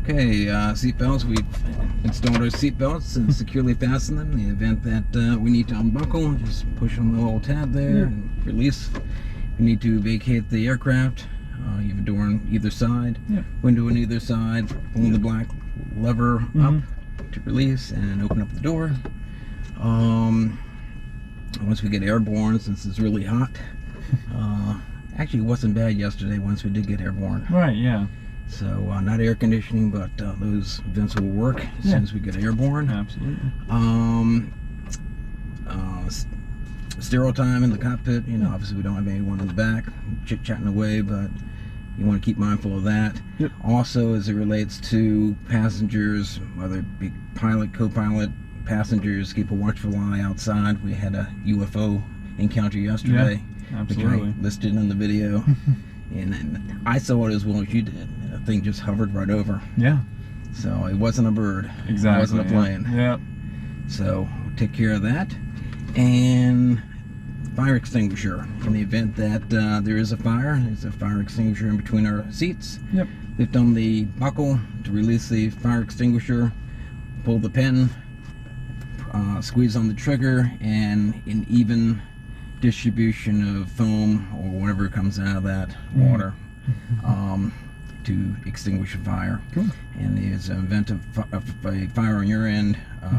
Okay, seatbelts. We've installed our seatbelts and securely fastened them. In the event that we need to unbuckle, just push on the little tab there and release. If you need to vacate the aircraft, you have a door on either side, window on either side. Pull the black lever up to release and open up the door. Once we get airborne, since it's really hot, actually it wasn't bad yesterday once we did get airborne. Right, yeah. So not air conditioning, but those vents will work as soon as we get airborne. Absolutely. Sterile time in the cockpit. You know, obviously we don't have anyone in the back chit-chatting away, but you want to keep mindful of that. Yep. Also, as it relates to passengers, whether it be pilot, co-pilot, passengers, keep a watchful eye outside. We had a UFO encounter yesterday, which I listed in the video. And I saw it as well as you did. The thing just hovered right over. Yeah. So it wasn't a bird. Exactly. It wasn't a plane. Yeah. So we'll take care of that. And fire extinguisher. In the event that there is a fire, there's a fire extinguisher in between our seats. Yep. Lift on the buckle to release the fire extinguisher. Pull the pin. Squeeze on the trigger, and an even distribution of foam or whatever comes out of that water to extinguish a fire. Cool. And there's an event of a fire on your end,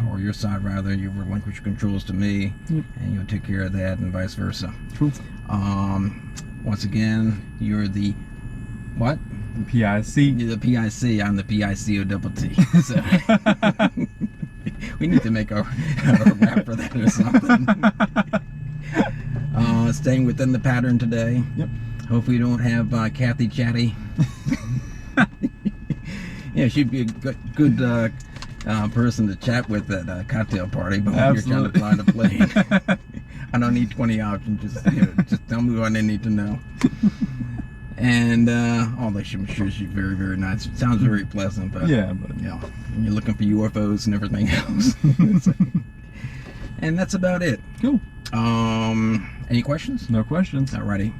or your side rather, you relinquish controls to me, and you'll take care of that, and vice versa. Cool. Once again, you're the what? PIC. You're the PIC. I'm the PICOTT. So we need to make a rap for that or something. Staying within the pattern today. Yep. Hopefully you don't have Kathy Chatty. Yeah, she'd be a good person to chat with at a cocktail party, but when you're trying to fly the plane, I don't need 20 options. Just tell me what I need to know. And although I'm sure she's very, very nice. It sounds very pleasant, but yeah, but you know, you're looking for UFOs and everything else. And that's about it. Cool. Any questions? No questions. Alrighty.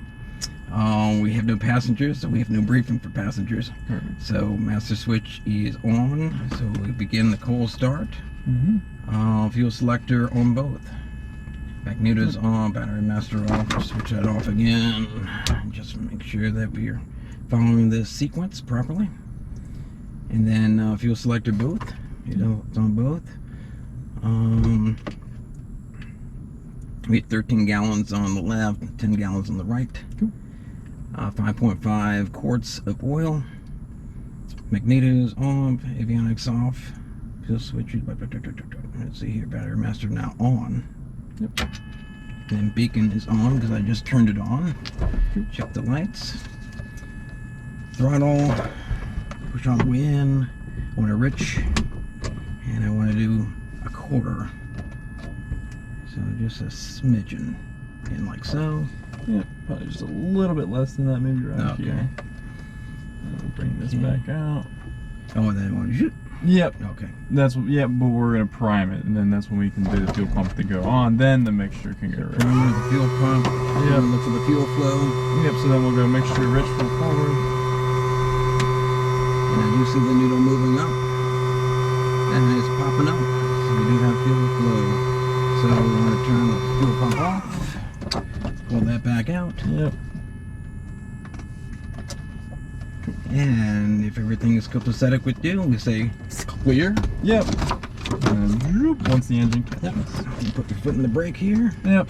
We have no passengers, so we have no briefing for passengers. Perfect. So master switch is on. So we begin the cold start. Fuel selector on both. Magnetos on, battery master off. We'll switch that off again. Just make sure that we are following this sequence properly. And then fuel selector both. You know, it's on both. We have 13 gallons on the left, 10 gallons on the right. Cool. 5.5 quarts of oil. Magnetos on, avionics off. Fuel switch. Let's see here, battery master now on. Yep. Then beacon is on because I just turned it on. Check the lights. Throttle. Push all the way in. I want a rich. And I want to do a quarter. So just a smidgen. And like so. Yeah, probably just a little bit less than that, maybe right here. And we'll bring this back out. Oh, and then want to shoot. Yep. Okay. That's what. Yeah, but we're gonna prime it, and then that's when we can do the fuel pump to go on. Then the mixture can get ready. Prime the fuel pump. Yep. Look for the fuel flow. Yep. So then we'll go mixture rich full forward. And I do see the needle moving up, and it's popping up. So we do have fuel flow. So we want to turn the fuel pump off. Pull that back out. Yep. And if everything is copacetic with you, we say clear. Yep. And then, once the engine catches. You put your foot in the brake here. Yep.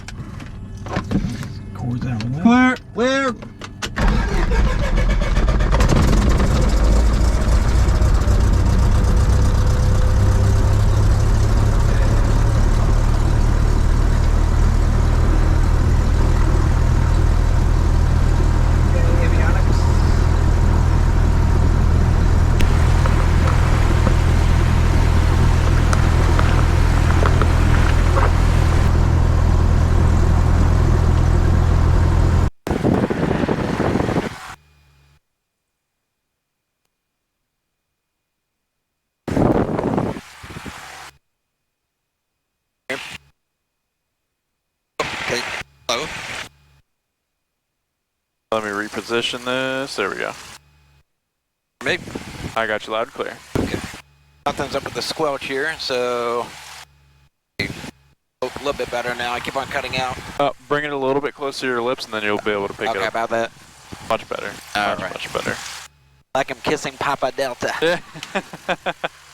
Cords out of the way. Clear. Okay, hello. Let me reposition this. There we go. Maybe. I got you loud and clear. Nothing's up with the squelch here, so a little bit better now. I keep on cutting out. Bring it a little bit closer to your lips, and then you'll be able to pick it up. Okay, about that. Much better. Much better. Like I'm kissing Papa Delta.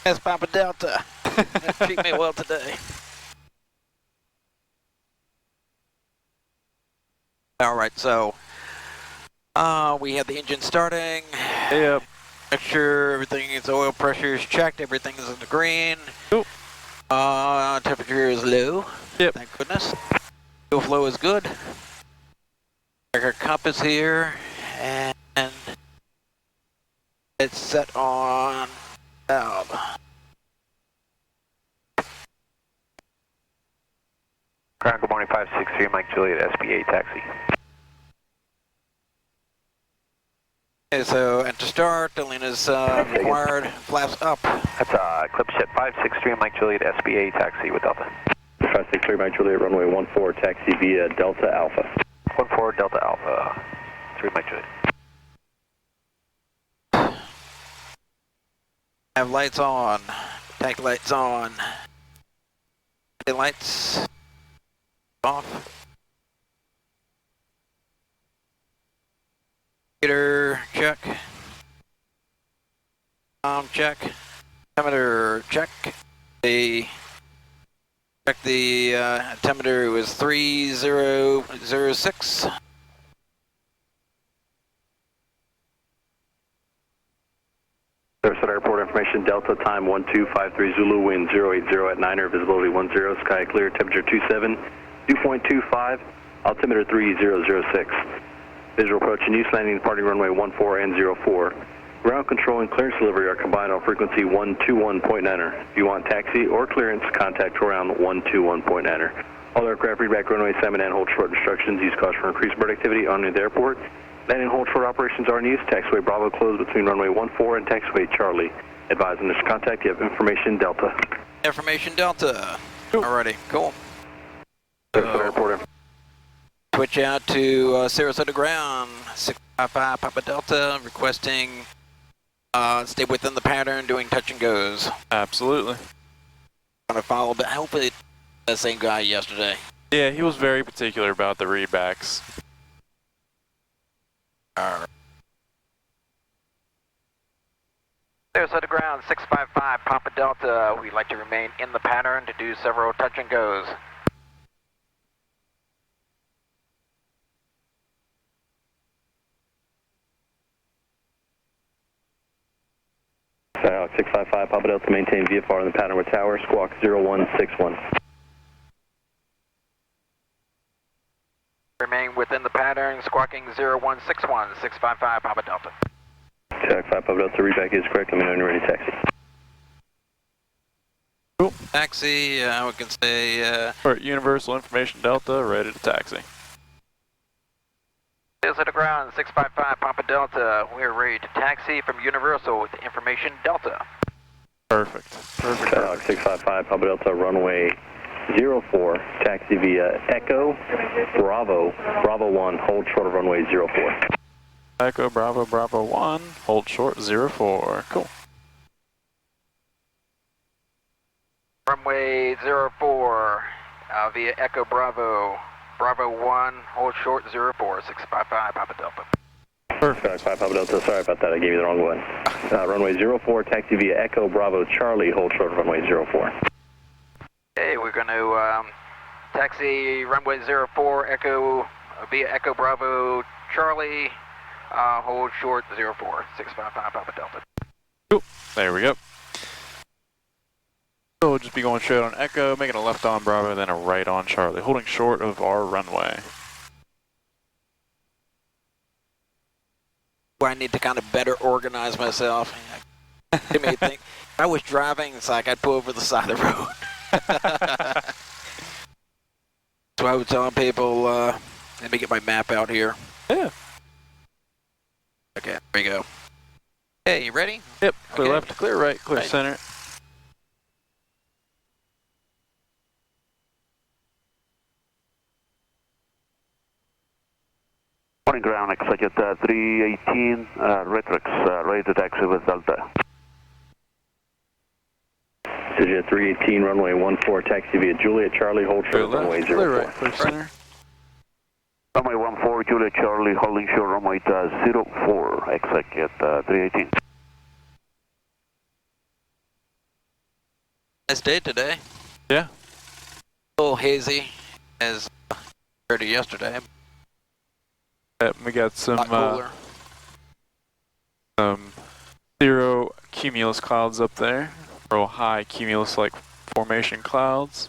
Yes, Papa Delta. Treat me well today. All right, so we have the engine starting. Yep. Make sure everything is, oil pressure is checked, everything is in the green. Cool. Temperature is low. Yep. Thank goodness. Fuel flow is good. Our compass here, and it's set on valve. Ground, good morning, 563, Mike Juliet, SBA taxi. Okay, so at the start, Alina's required flaps up. That's Eclipse Jet 563, Mike Juliet, SBA taxi with Delta. 563, Mike Juliet, runway 14, taxi via Delta Alpha. 14 Delta Alpha, 3 Mike Juliet. Have lights on, tank lights on, lights off. Meter check. Check. Altimeter check. Check the altimeter was 3006. Sarasota Airport information, Delta time 1253 Zulu, wind 080 at 9er, visibility 10, sky clear, temperature 27, 2.25, altimeter 3006. Visual approach and use landing departing runway 14 and 04. Ground control and clearance delivery are combined on frequency 121.9er. If you want taxi or clearance, contact around 121.9er. All aircraft readback runway Salmon and hold short instructions. Use caution for increased bird activity on the airport. Landing and hold short operations are in use. Taxiway Bravo closed between runway 14 and taxiway Charlie. Advise on this contact. You have information Delta. Information Delta. Alrighty, cool. Sarasota Airport. Switch out to Sarasota ground, 655 Papa Delta, requesting stay within the pattern, doing touch and goes. Absolutely. Want to follow, but hopefully the same guy yesterday. Yeah, he was very particular about the readbacks. Alright. Sarasota ground, 655 Papa Delta. We'd like to remain in the pattern to do several touch and goes. Alex 655 Papa Delta, maintain VFR in the pattern with tower, squawk 0161. Remain within the pattern, squawking 0161, 655 Papa Delta. Alex 5 Papa Delta, readback is correct. Let me know when you're ready to taxi. Cool. Taxi, we can say... Alright, Universal Information Delta, ready to taxi. Sarasota ground, 655 Papa Delta. We're ready to taxi from Universal with information Delta. Perfect. Perfect. Alex 655 Papa Delta, runway 04, taxi via Echo, Bravo, Bravo 1, hold short of runway 04. Echo, Bravo, Bravo 1, hold short 04. Cool. Runway 04, via Echo Bravo, Bravo 1, hold short 04, 655 Papa Delta. Perfect. 5 Papa Delta, sorry about that, I gave you the wrong one. Runway 04, taxi via Echo Bravo Charlie, hold short of runway 04. Okay, we're going to taxi runway 04, Echo, via Echo Bravo Charlie, hold short 04, 655 Papa Delta. Cool. There we go. So we'll just be going straight on Echo, making a left on Bravo, then a right on Charlie, holding short of our runway. I need to kind of better organize myself. Give me a thing. If I was driving, it's like I'd pull over the side of the road. So I was telling people, let me get my map out here. Yeah. Okay, there we go. Hey, you ready? Yep. Clear Okay. left, clear right, clear Right. center. Morning ground, execute 318, Retrix, ready to taxi with Delta. Digit 318, runway 14, taxi via Juliet Charlie, hold short of runway 04. Clear right, clear center. Runway 14, Juliet Charlie, holding short runway 04, exit at 318. Nice day today. Yeah. A little hazy as compared to yesterday. We got some Cooler. zero cumulus clouds up there. Real high cumulus-like formation clouds.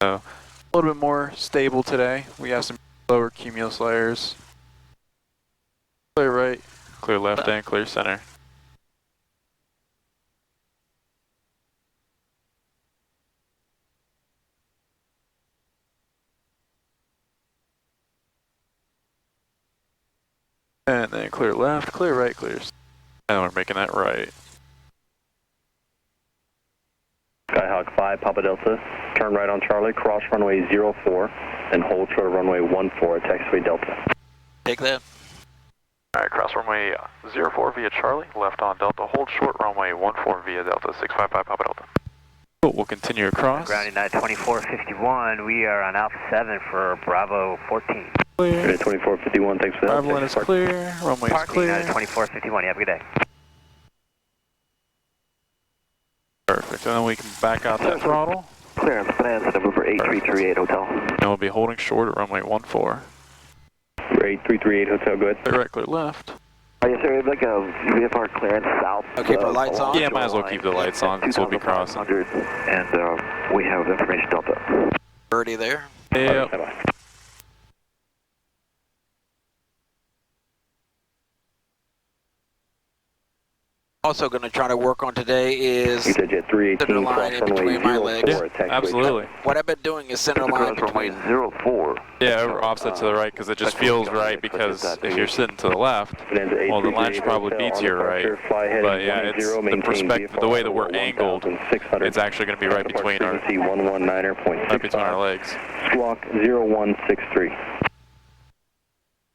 So a little bit more stable today. We have some lower cumulus layers. Clear right, clear left, and clear center. And then clear left, clear right, clear. And we're making that right. Skyhawk 5, Papa Delta, turn right on Charlie, cross runway 04, and hold short of runway 14 at taxiway Delta. Take that. Alright, cross runway 04 via Charlie, left on Delta, hold short runway 14 via Delta, 655 Papa Delta. Cool, we'll continue across. Grounding at 2451, we are on Alpha 7 for Bravo 14. Clear. 2451, thanks for the help. Bravo line is clear, runway is Parking clear. at 2451, you have a good day. Perfect, and then we can back out that throttle. Clearance, Bonanza, November 8338 Hotel. And we'll be holding short at runway 14. 8338 Hotel, go ahead. Clear right, clear left. Yes, sir, we have like a VFR clearance south. Okay, for lights on? Yeah, might as well keep the lights on since we'll be crossing. And we have information Delta. Birdie there. Yep. Bye-bye. Also going to try to work on today is Jet 318, center line in cross runway between my legs. 04 at taxiway. Absolutely. What I've been doing is center line Cross runway between. 04. Yeah, over offset to the right because it just feels right because if you're sitting to the left, well, the line should probably be to your right. But yeah, it's the perspective, the way that we're angled, it's actually going to be right between our legs. Squawk 0163.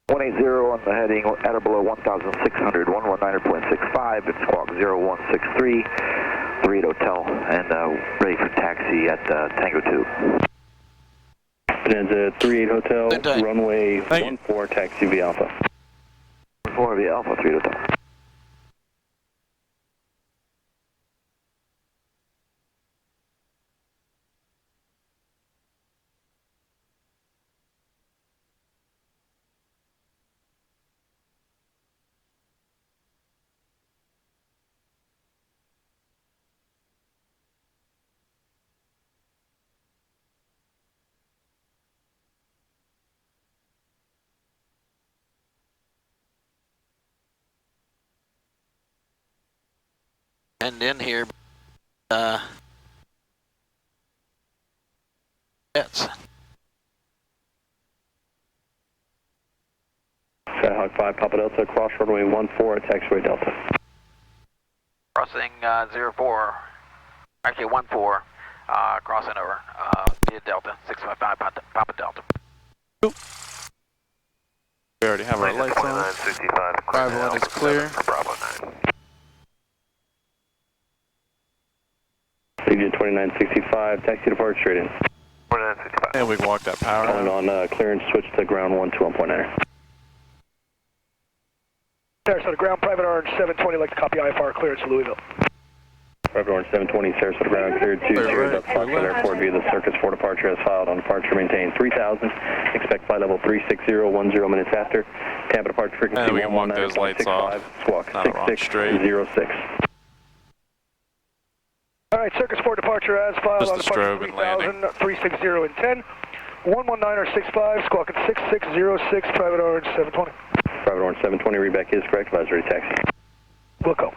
180 on the heading at or below 1,600, 119.65, and squawk 0163, 38 Hotel, and ready for taxi at Tango 2. Bonanza 38 Hotel, Good day. runway Thank you. 14, taxi via Alpha. 4 via Alpha, 3 Hotel. And in here, jets. Skyhawk 5, Papa Delta, cross runway 14 at taxiway Delta. Crossing 04, actually 14, crossing over via Delta, 655 Papa Delta. We already have our lights on. 65. Bravo line is clear. Bravo 9. Jet 2965, taxi departure straight in. 2965. And we walked that power Calling out. on clearance, switch to ground 121.9. Sarasota ground, private orange 720, like to copy IFR clearance to Louisville. Private orange 720, Sarasota ground, cleared 20, Clear right, Foxtrot clear left. Airport via the circus for departure as filed on departure maintain 3000, expect flight level 360, 10 minutes after, Tampa departure frequency And we can walk those lights off. 119.65, squawk Not wrong, straight. 6606. All right, circus for departure as filed Just on the departure strobe and landing. 360 and 10. 11965, squawking 6606, private orange 720. Private orange 720, readback is correct, advisory taxi. Wilco.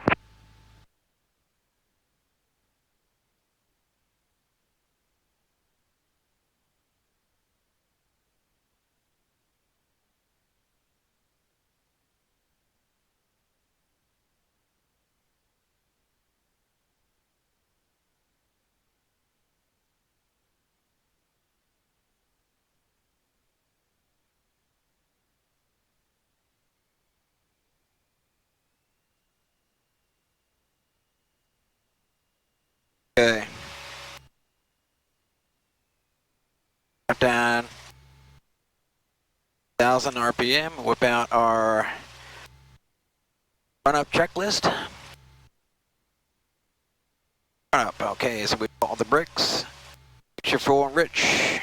Okay. Down 1,000 RPM. Whip out our run-up checklist. Run-up. Okay, so we put all the bricks. Picture full and rich.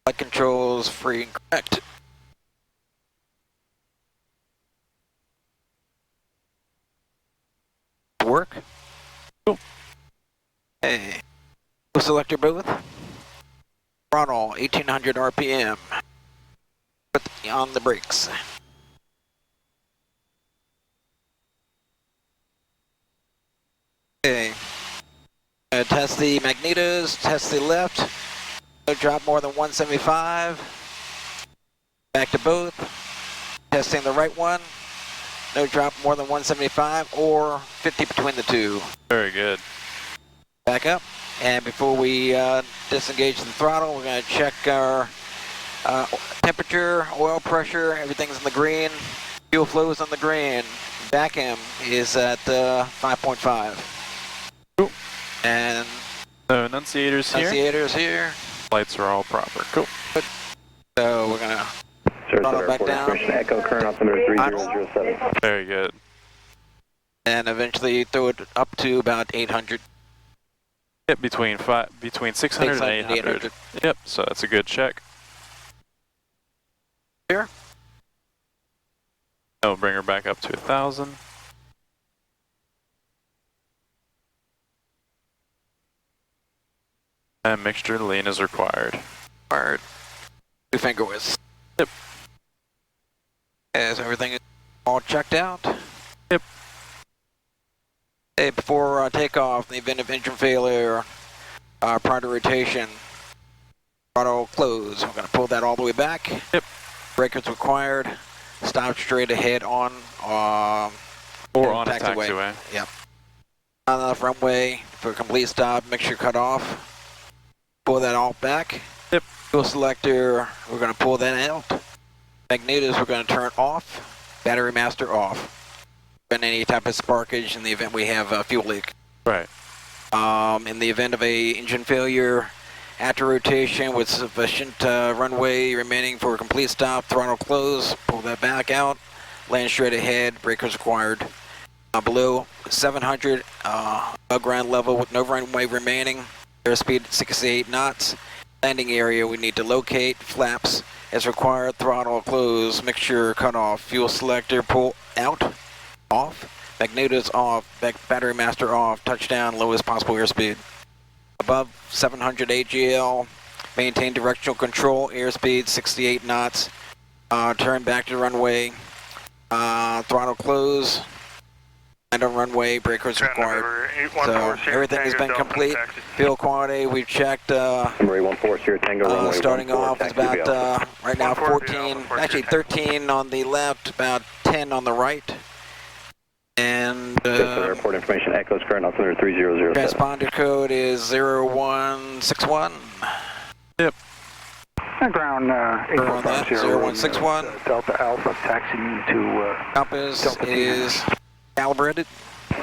Flight controls free and correct. Work. Cool. Hey. Selector booth. Throttle 1800 RPM. Put on the brakes. Okay. Test the magnetos, test the left. No drop more than 175. Back to both. Testing the right one. No drop more than 175 or 50 between the two. Very good. Back up. And before we disengage the throttle, we're going to check our temperature, oil pressure, everything's in the green. Fuel flow is on the green. Vacuum is at 5.5. Cool. And So enunciators here. Lights are all proper. Cool. So we're going to Sarasota back Airport down. information, Echo current altimeter 3007. Very good. and eventually throw it up to about 800. Yep, between 600 and 800. Yep, so that's a good check. Here. I'll bring her back up to 1,000. And mixture lean is required. Required. 2 finger widths. Yep. As everything is all checked out. Yep. Hey, before takeoff, in the event of engine failure, prior to rotation, throttle close. We're going to pull that all the way back. Yep. Breakers required. Stop straight ahead on or on a taxiway. Yep. Not enough runway for a complete stop. Mixture cut off. Pull that all back. Yep. Fuel selector, we're going to pull that out. Magnetos, we're going to turn off. Battery master off. Prevent any type of sparkage in the event we have a fuel leak. Right. In the event of a engine failure, after rotation with sufficient runway remaining for a complete stop, throttle close, pull that back out, land straight ahead, breakers required. Below 700, above ground level with no runway remaining, airspeed 68 knots. Landing area we need to locate, flaps as required, throttle close, mixture cut off, fuel selector pull out, off, magnetos off, battery master off, touchdown, lowest possible airspeed. Above 700 AGL, maintain directional control, airspeed 68 knots, turn back to runway, throttle close, and on runway, breakers required. So everything has been complete. Fuel quantity, we've checked. Number 814 Tango runway. Starting off is about right now 14, actually 13 on the left, about 10 on the right. And airport information, Echo's current altimeter 3007. transponder code is 0161. Yep. Ground 845 0161. Delta Alpha taxiing to Compass Delta is calibrated.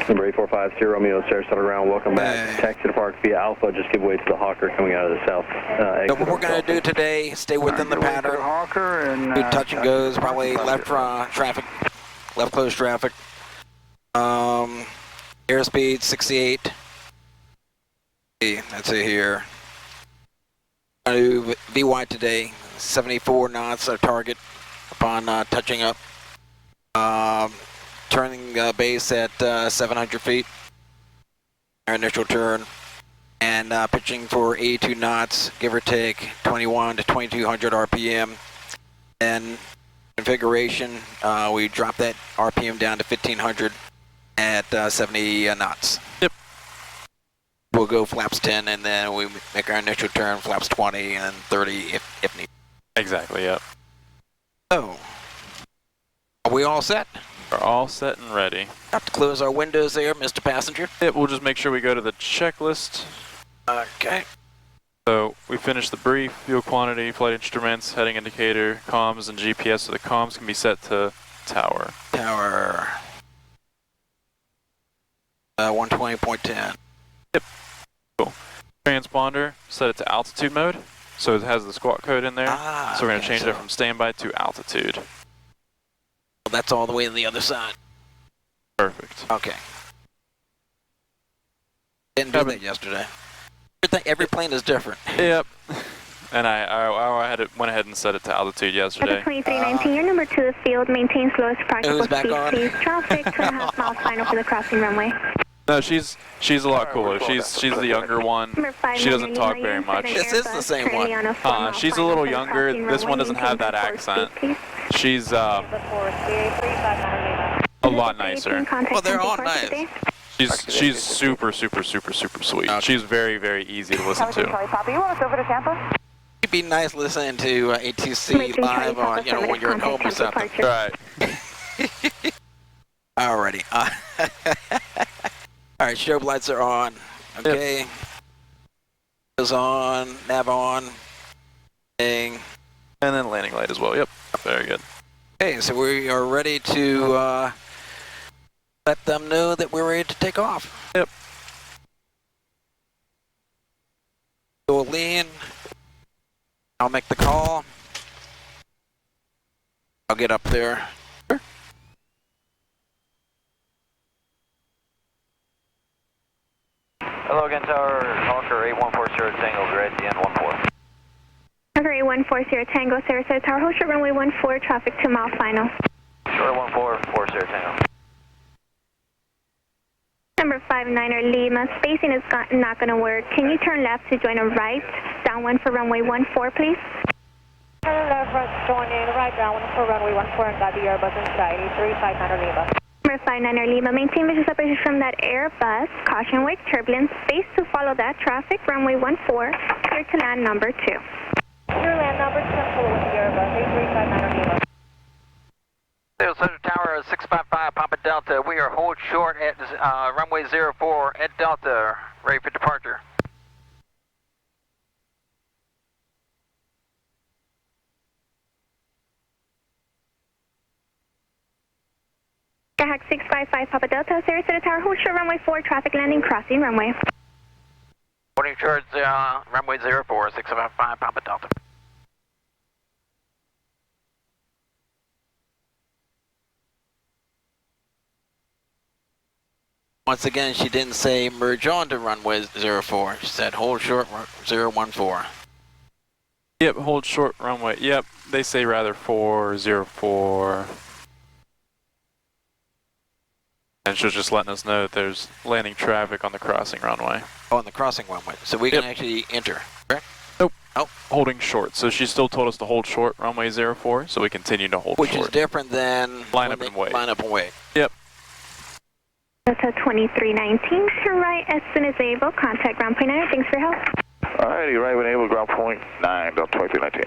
Number 845 Romeo, Sarasota ground, welcome back. Taxi to park via Alpha, just give way to the Hawker coming out of the south exit. So what we're going to do today, stay within the pattern. Hawker and Do touch and goes, probably left traffic, left close traffic. Airspeed 68. That's it here. I'm going to do VY today, 74 knots our target upon touching up. Turning base at 700 feet, our initial turn, and pitching for 82 knots, give or take 21 to 2200 RPM. And configuration, we drop that RPM down to 1500 at 70 knots. Yep. We'll go flaps 10, and then we make our initial turn, flaps 20 and 30 if needed. Exactly, yep. So, are we all set? We're all set and ready. Have to close our windows there, Mr. Passenger. Yep, we'll just make sure we go to the checklist. Okay. So we finished the brief, fuel quantity, flight instruments, heading indicator, comms, and GPS. So the comms can be set to tower. Tower 120.10. transponder, set it to altitude mode. So it has the squawk code in there. So we're going to change it from standby to altitude. Well, that's all the way to the other side. Perfect. Okay. Didn't do that yesterday. Every plane is different. Yep. And I went ahead and set it to altitude yesterday. 2319, your number 2 is field, maintains lowest practical speed, please. Traffic, 2.5 miles final for the crossing runway. No, she's a lot cooler. She's the younger one. She doesn't talk very much. This is the same one. She's a little younger. This one doesn't have that accent. She's a lot nicer. Well, they're all nice. She's super sweet. Okay. She's very easy to listen to. It'd be nice listening to ATC live on, when you're at home or something. Right. Alrighty. Alright, strobe lights are on. Okay. Goes on, nav on. Ding. And then landing light as well. Yep. Very good. Okay, so we are ready to let them know that we're ready to take off. Yep. Go lean. I'll make the call. I'll get up there. Sure. Hello again, Tower Hawker 8140 Tango, Grid, DN14. Hawker 8140 Tango, Sarasota Tower, hold short runway 14, traffic 2 mile final. Short 1440 Tango. Number 59er Lima, spacing is not going to work. Can you turn left to join a right, downwind for runway 14, please? Turn left, joining right downwind for runway 14 and got the Airbus inside, 359er Lima. Number 59er Lima, maintain visual separation from that Airbus. Caution wake turbulence, space to follow that traffic, runway 14, clear to land number 2. Clear land number 2, following the Airbus, 359er Lima. Sarasota Tower 655 Papa Delta, we are hold short at runway 04 at Delta, ready for departure. Skyhawk 655 Papa Delta, Sarasota Tower, hold short runway 4, traffic landing, crossing runway. Holding short runway 04, 655 Papa Delta. Once again, she didn't say merge on to runway 04. She said hold short 014. Yep, hold short runway. Yep, they say rather 404. And she's just letting us know that there's landing traffic on the crossing runway. Oh, on the crossing runway. So we can actually enter, correct? Nope. Oh. Holding short. So she still told us to hold short runway 04, so we continue to hold Which short. Which is different than line up and wait. Line up and wait. Yep. Delta 2319, to right as soon as able, contact ground point 9, thanks for your help. Alrighty, right when able, ground point 9, Delta 2319.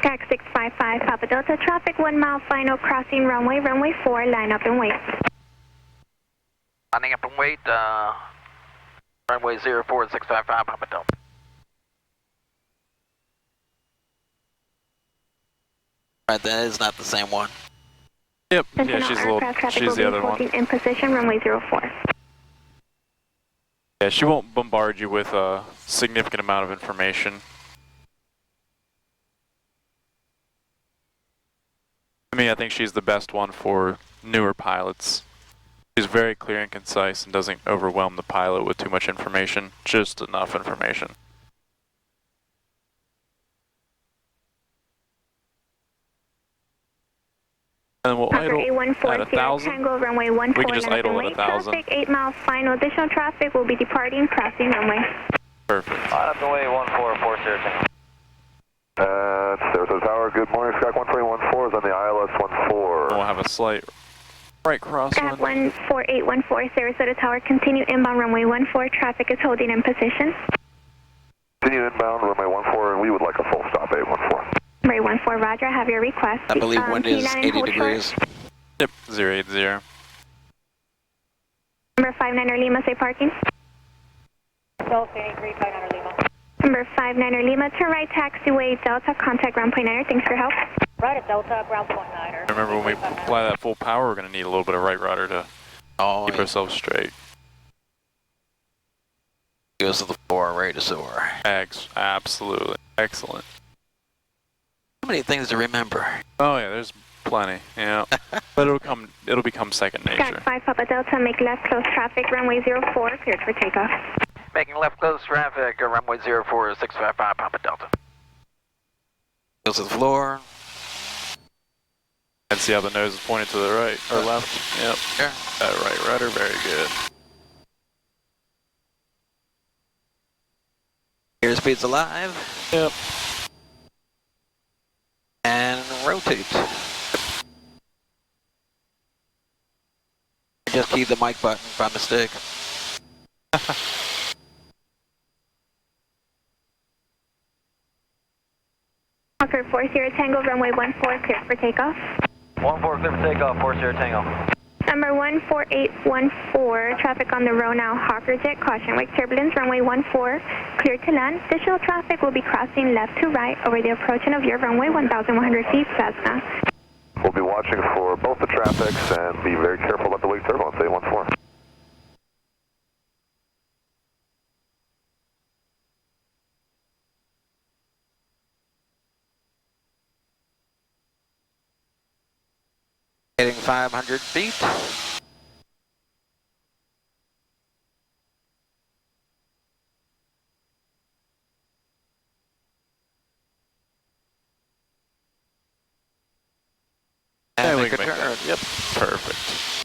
Skyhawk 655 Papa Delta, traffic 1 mile final, crossing runway 4, line up and wait. Lining up and wait, runway 04, 655 Papa Delta. Right, that is not the same one. Yep, yeah, she's the other one. In position, runway 04. Yeah, she won't bombard you with a significant amount of information. To me, I think she's the best one for newer pilots. She's very clear and concise and doesn't overwhelm the pilot with too much information, just enough information. And then we'll idle at 1,000. Tango, runway 14, we can just idle at 1,000. Traffic 8 miles final, additional traffic will be departing, crossing runway. Perfect. Line up and wait 1440 Tango. Sarasota Tower, good morning. Skyhawk 1314 is on the ILS 14. We'll have a slight Right Grab crosswind. 14814 Sarasota Tower, continue inbound runway 14, traffic is holding in position. Continue inbound, runway 14, and we would like a full stop, 814. Runway 14, roger, I have your request. I believe wind can you is land and 80 hold degrees. short? Yep, 080. Number 59er Lima, say parking. Dolphin 359er Lima. Number 59er Lima, turn right, taxiway Delta, contact ground point 9er, thanks for help. Right at Delta, ground point 9er. Remember when we fly that full power, we're going to need a little bit of right rudder to keep ourselves straight. Goes to the floor, ready to soar. Absolutely. Excellent. So many things to remember. Oh yeah, there's plenty, yeah. But it'll become second nature. Sky 5 Papa Delta, make left close traffic, runway 04, cleared for takeoff. Making left close traffic, runway 04, 655, Papa Delta. Goes to the floor. And see how the nose is pointed to the right, or left? Yep. Yeah. That right rudder, very good. Airspeed's alive. Yep. And rotate. Just keep the mic button by mistake. Hawker 40 Tango, runway 14, cleared for takeoff. 14, clear for takeoff, 40 Tango. Number 14814, traffic on the row now, Hawker Jet, caution, wake turbulence, runway 14, clear to land. Additional traffic will be crossing left to right over the approaching of your runway 1,100 feet, Cessna. We'll be watching for both the traffics and be very careful about the wake turbulence, 814. Heading 500 feet. And we make a can make turn. that. Yep, perfect.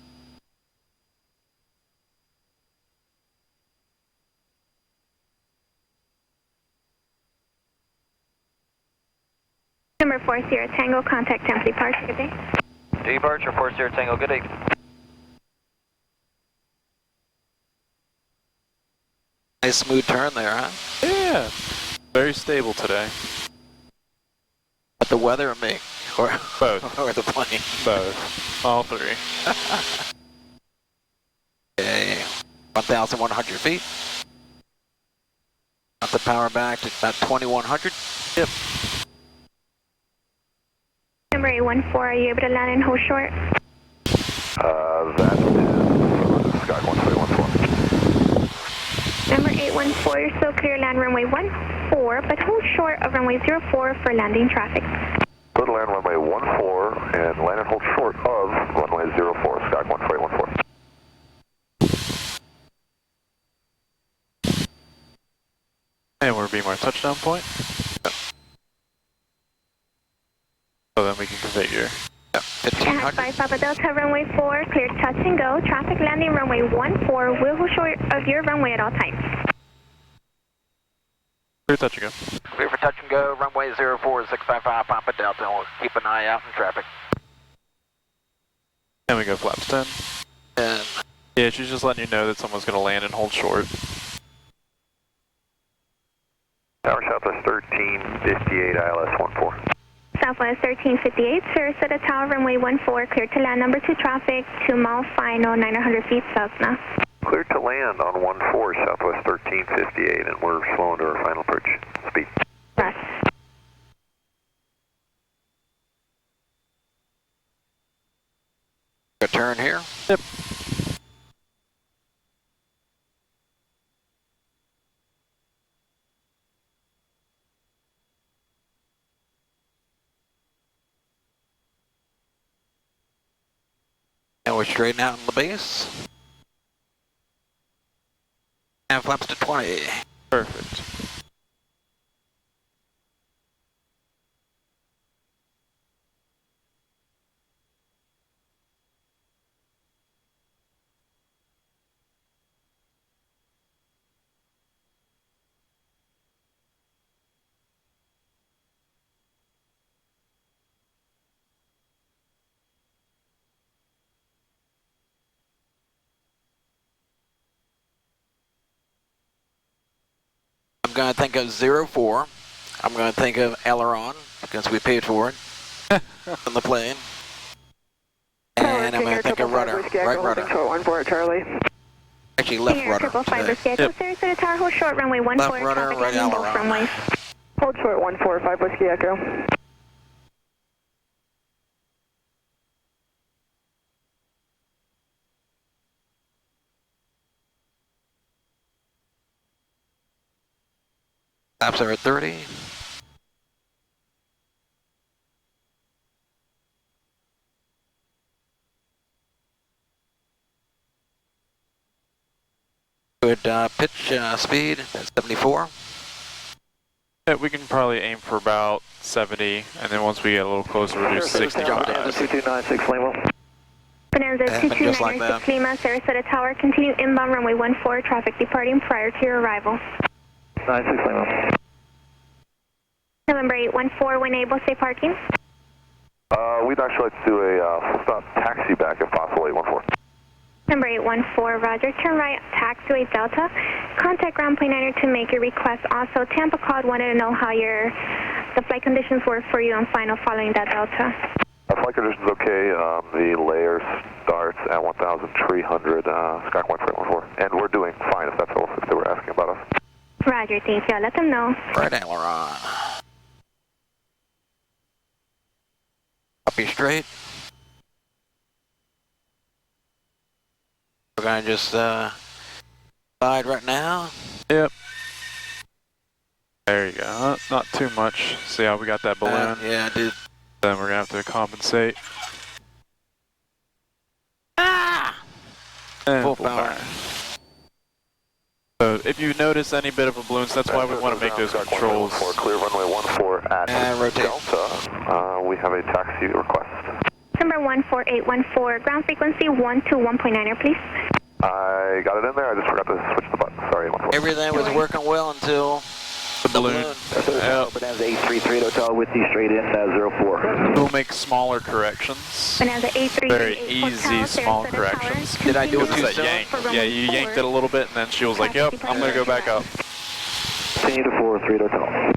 Number 40 Tango, contact Tempe Park, good day. Departure, 40 Tango, good day. Nice smooth turn there, huh? Yeah, very stable today. But the weather or me? Or Both. or the plane? Both. All three. Okay, 1,100 feet. Got the power back to about 2,100. Yep. Number 814, are you able to land and hold short? That is Sky 1314. Number 814, you're still clear, land runway 14, but hold short of runway 04 for landing traffic. Go to land runway 14 and land and hold short of runway 04, Sky 1314. And we're being our touchdown point. So then we can configure. Yep, 1,500. 5 Papa Delta, runway 4, clear touch and go. Traffic landing runway 14, will hold short of your runway at all times. Clear touch and go. Clear for touch and go, runway 04, 655, Papa Delta, and we'll keep an eye out in traffic. And we go flaps 10. And Yeah, she's just letting you know that someone's going to land and hold short. Tower Southwest 1358, ILS 14. Southwest 1358, Sarasota Tower, runway 14, clear to land number 2 traffic, 2 mile final, 900 feet, Cessna. Clear to land on 14, Southwest 1358, and we're slowing to our final approach speed. Russ. a turn here. Yep. And we're straighten out on the base. And flaps to 20. Perfect. I'm going to think of 04. I'm going to think of Aileron, because we paid for it on the plane. And I'm going to think of Rudder, right rudder. Control 14 Charlie. Actually, left rudder. Yep. Sarasota Tower, hold short, runway 14. Left rudder, right aileron. Hold short 14, 5 Whiskey Echo. Laps are at 30. Good pitch speed at 74. Yeah, we can probably aim for about 70, and then once we get a little closer, reduce 65. 2296 Lima. Bonanza 2296 Lima, Sarasota Tower, continue inbound runway 14, traffic departing prior to your arrival. 96 Lima. November 814, when able, stay parking. We'd actually like to do a full stop taxi back if possible, 814. Number 814, roger, turn right, taxiway Delta. Contact ground plane owner to make your request. Also, Tampa called, wanted to know how the flight conditions were for you on final following that Delta. Flight conditions okay. The layer starts at 1,300, Skypoint 314. And we're doing fine if that's all, if they were asking about us. Roger, thank you. I'll let them know. Right aileron. Copy straight. We're going to just slide right now. Yep. There you go. Not too much. See how we got that balloon? Yeah, I did. Then we're going to have to compensate. Ah! And Full power. So if you notice any bit of a balloon, that's why we want to make those controls. Clear runway 14 at rotate. Delta. We have a taxi request. Number 14814, ground frequency 121.9er, please. I got it in there. I just forgot to switch the button. Sorry. 14. Everything was working well until the balloon. Yep. Bonanza 833 Hotel with you straight in 04. We'll make smaller corrections. Bonanza 833 Very easy, small corrections. Did I do it too That soon? yank. Yeah, you yanked it a little bit, and then she was like, "Yep, I'm gonna go back up." Continue to 43 Hotel.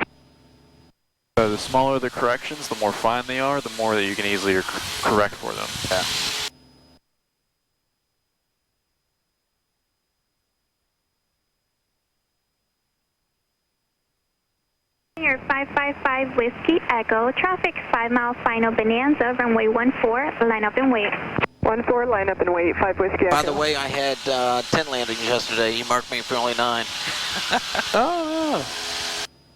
So the smaller the corrections, the more fine they are, the more that you can easily correct for them. Yeah. Your 555 Whiskey Echo, traffic 5 mile final Bonanza, runway 14, line up and wait. 14, line up and wait, 5 Whiskey Echo. By the way, I had 10 landings yesterday. You marked me for only 9. Oh,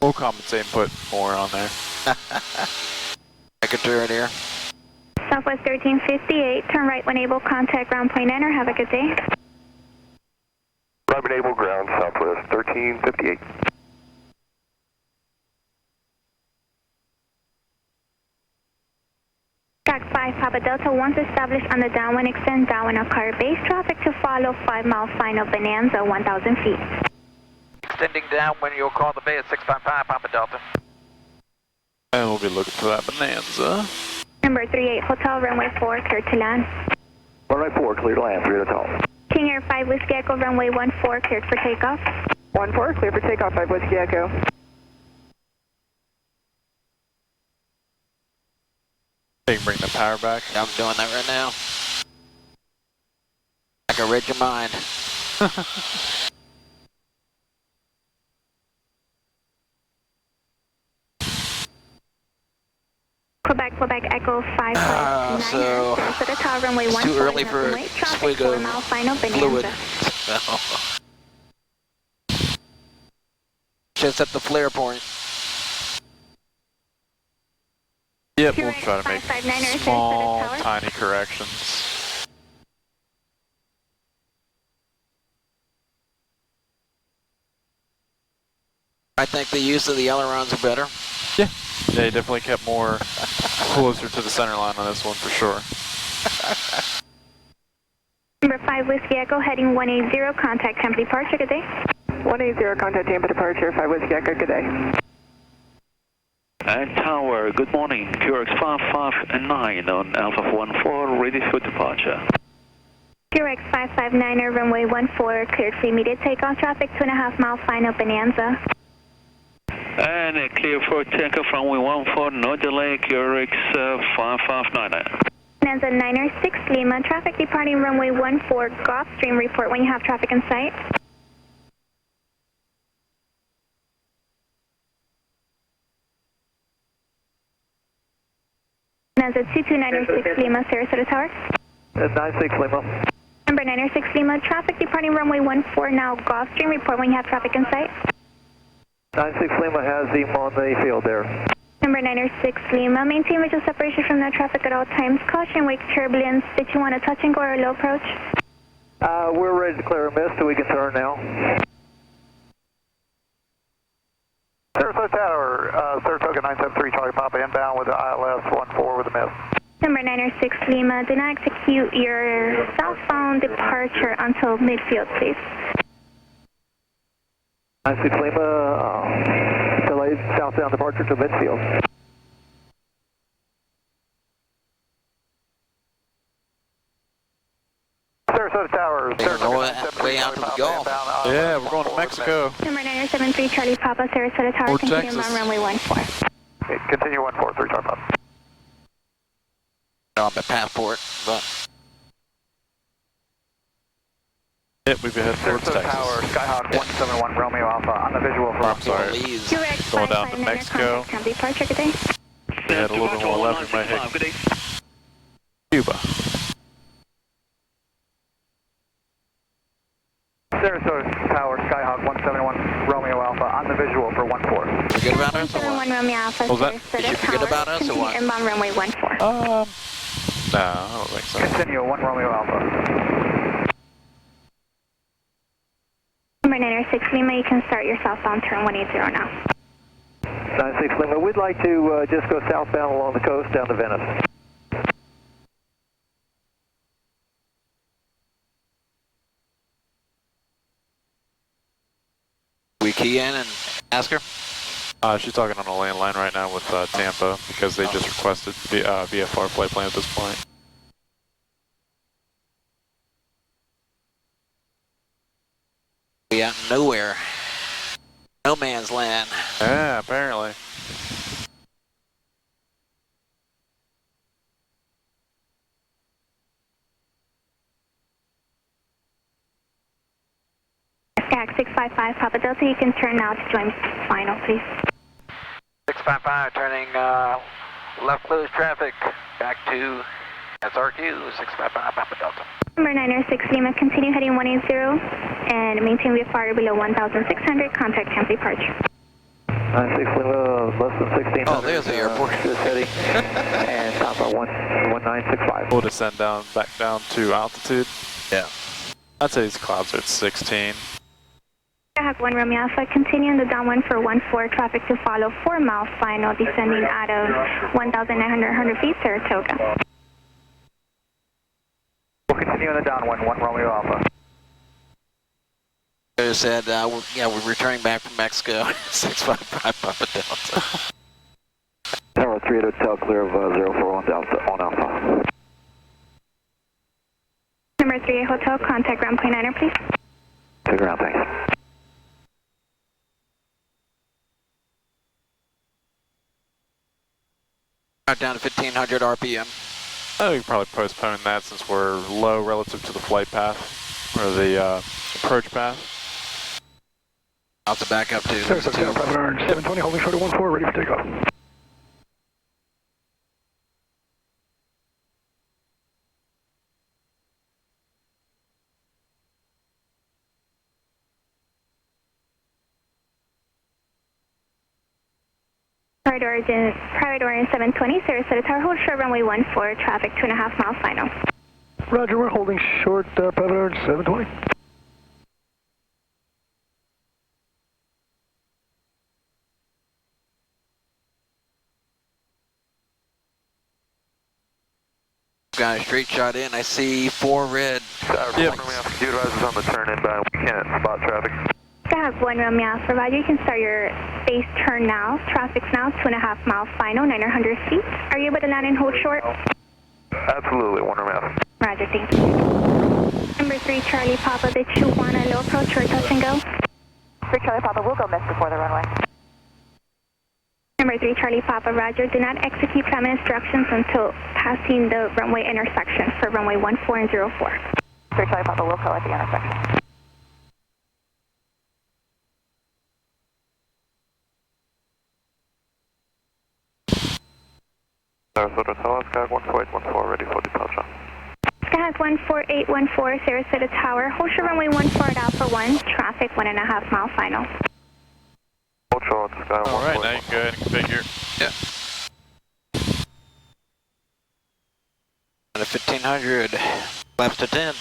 we'll compensate and put more on there. I could turn here. Southwest 1358, turn right when able, contact ground plane enter, have a good day. Private able ground, Southwest 1358. Track 5, Papa Delta, once established on the downwind, extend downwind of car base, traffic to follow 5 mile final Bonanza, 1,000 feet. Extending down when you'll call the bay at 655 Papa Delta. And we'll be looking for that Bonanza. Number 38, Hotel, runway 4, clear to land. Runway 4, clear to land, 3 Hotel. King Air 5 Whiskey Echo, runway 14, cleared for takeoff. 14, clear for takeoff, 5 Whiskey Echo. You can bring the power back. I'm doing that right now. I can read your mind. Quebec Echo 559. So to the tower, runway it's 14. too early for traffic 4 mile final fluid. Bonanza. Just at the flare point. Yep, we'll try to make 559er, small, Sarasota Tower. tiny corrections. I think the use of the ailerons are better. Yeah, you definitely kept more closer to the center line on this one for sure. Number 5 Whiskey Echo, heading 180, contact Tampa departure, good day. 180, contact Tampa departure, 5 Whiskey Echo, good day. And Tower, good morning. QRX 559 on Alpha 14, ready for departure. QRX 559er, runway 14, cleared for immediate takeoff, traffic 2.5 mile final Bonanza. And clear for takeoff from runway 14, no delay, QRX 5599. Nanza 906 Lima, traffic departing runway 14, Gulfstream, report when you have traffic in sight. Nanza 22906 Lima, Sarasota Tower. 96 Lima. Number 906 Lima, traffic departing runway 14 now, Gulfstream, report when you have traffic in sight. 96 Lima has him on the field there. Number 906 Lima, maintain visual separation from the traffic at all times. Caution, wake turbulence. Did you want a touch and go or a low approach? We're ready to clear a mist, so we can turn now. Sarasota Tower, Saratoga 973 Charlie Papa inbound with the ILS 14 with a mist. Number 906 Lima, do not execute your southbound departure until midfield, please. 96 Lima, delayed southbound departure to midfield. Sarasota Tower, way out to the Gulf. Yeah, we're going to Mexico. Number 973 Charlie Papa, Sarasota Tower, Or continue Texas. on runway 14. Okay, continue 143 Charlie Papa. On my passport, but Yep, we've headed towards Sarasota Texas. Tower, Skyhawk 171 Romeo Alpha on the visual for I'm sorry. Belize. QRX Going down to 559er, Mexico. contact time departure, good day. We had a little bit more left, we might hit Good day. Cuba. Sarasota Tower, Skyhawk 171 Romeo Alpha on the visual for 14. Forget about us or what? 171 Romeo Alpha, What was that? Sarasota Did you forget Tower, about us or continue what? inbound runway 14. No, I don't think so. Continue 1 Romeo Alpha. Number 906 Lima, you can start your southbound turn 180 now. 96 Lima, we'd like to just go southbound along the coast down to Venice. We key in and ask her. She's talking on a landline right now with Tampa because they just requested VFR flight plan at this point. We out in nowhere. No man's land. Yeah, apparently. Stack 655 Papa Delta, you can turn now to join final, please. 655 turning left close traffic back to SRQ 655 Papa Delta. Number 906 Lima, continue heading 180 and maintain VFR below 1,600, contact temp departure. 96 Lima, less than 1600. Oh, there's the airport. Just heading. And top of 1965. We'll descend back down to altitude. Yeah. I'd say these clouds are at 16. I have 1 Romeo Alpha, continuing the downwind for 14, traffic to follow 4 mile final, descending out of 1,900 feet, Saratoga. We'll continue in the downwind 1 Romeo Alpha. They said, yeah, we're returning back from Mexico. 655 Papa Delta. Tower 3 at Hotel, clear of 041 Delta on Alpha. Number 38 Hotel, contact ground point 9er, please. To ground, thanks. Down to 1500 RPM. I think we could probably postpone that since we're low relative to the flight path, or the approach path. I'll have to back up to Sarasota Tower, 720, holding short of 14, ready for takeoff. Private Orient 720, Sarasota Tower, hold short runway 14, traffic 2.5 miles final. Roger, we're holding short, Private Orient 720. Got a straight shot in. I see 4 red. Yep. Computer advisors on the turn inbound. We can't spot traffic. I have 1 Romeo Alpha, Roger, you can start your base turn now. Traffic's now 2.5 miles final, 900 feet. Are you able to land and hold short? Absolutely, 1 Romeo Alpha. Roger, thank you. Number 3 Charlie Papa, did you want a low approach or touch and go? 3 Charlie Papa, we'll go miss before the runway. Number 3 Charlie Papa, roger. Do not execute climb instructions until passing the runway intersection for runway 14 and 04. 3 Charlie Papa, we'll call at the intersection. Sarasota Tower, Sky 14814, ready for departure. Skyhawk 14814, Sarasota Tower. Hold short runway 14 at Alpha 1. Traffic 1.5 mile final. Hold short, Sky 14814. Alright, now you can go ahead and configure. Yeah. At 1500, flaps to 10.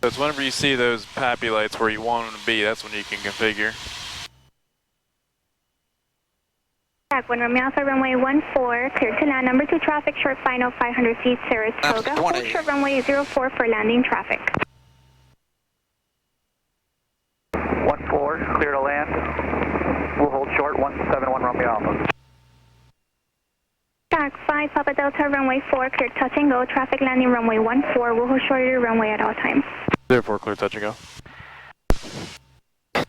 So it's whenever you see those PAPI lights where you want them to be, that's when you can configure. Skyhawk 1 Romeo Alpha, runway 14, clear to land. Number 2 traffic, short final 500 feet, Saratoga. Hold short runway 04 for landing traffic. 14, clear to land. We'll hold short 171 Romeo Alpha. Skyhawk 5 Papa Delta, runway 4, clear touch and go. Traffic landing runway 14. We'll hold short your runway at all times. 04, clear touch and go.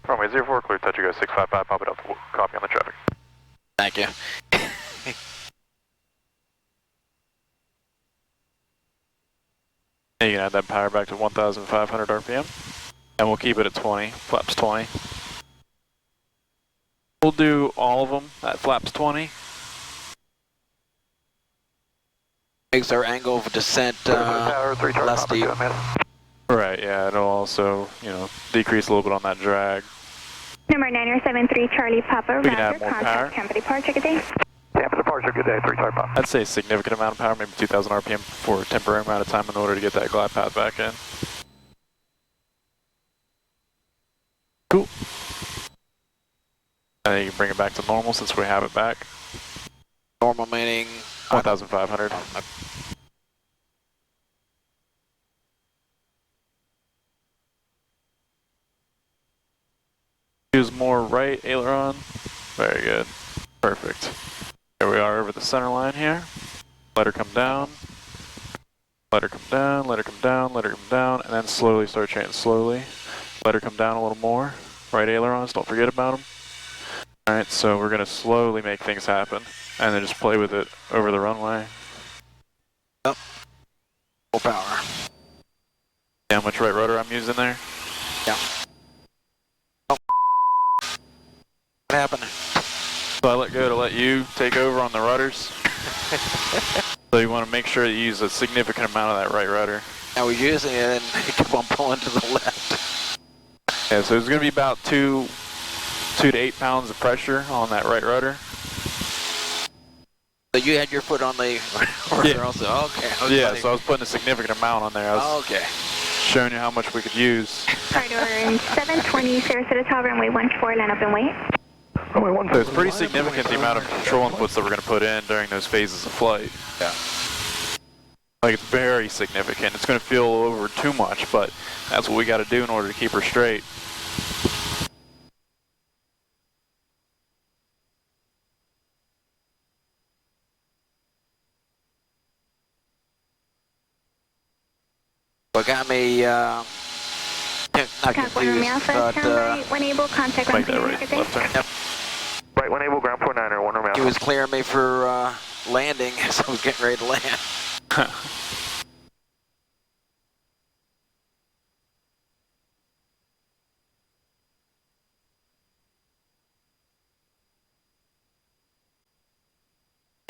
Runway 04, clear touch and go, 655, Papa Delta, copy on the traffic. Thank you. You can add that power back to 1,500 RPM. And we'll keep it at 20, flaps 20. We'll do all of them at flaps 20. Makes our angle of descent less steep. Right, yeah, it'll also, you know, decrease a little bit on that drag. Number 9073 Charlie Papa, We can add roger. more power. Contact Tampa departure, good day. Tampa departure, good day, 3 Charlie Papa. I'd say a significant amount of power, maybe 2,000 RPM for a temporary amount of time in order to get that glide path back in. Cool. And then you can bring it back to normal since we have it back. Normal meaning 1,500. Use more right aileron. Very good. Perfect. Here we are over the center line here. Let her come down. Let her come down, let her come down, let her come down, and then slowly start changing slowly. Let her come down a little more. Right ailerons, don't forget about them. Alright, so we're going to slowly make things happen, and then just play with it over the runway. Yep. Full power. See how much right rudder I'm using there? Yeah. Oh. What happened? So I let go to let you take over on the rudders. So you want to make sure that you use a significant amount of that right rudder. I was using it and I kept on pulling to the left. Yeah, so it's going to be about 2 to 8 pounds of pressure on that right rudder. So you had your foot on the rudder also? Okay. Yeah, so I was putting a significant amount on there. I was okay. showing you how much we could use. Corridor in 720, Sarasota Tower, runway 14, line up and wait. So it's pretty significant the amount of control inputs that we're going to put in during those phases of flight. Yeah. Like, it's very significant. It's going to feel over too much, but that's what we got to do in order to keep her straight. What got me not confused, but when able, contact make that right, left turn. Yep. Right, 1 able, ground 49er, 1 Romeo. He was clearing me for landing, so I was getting ready to land.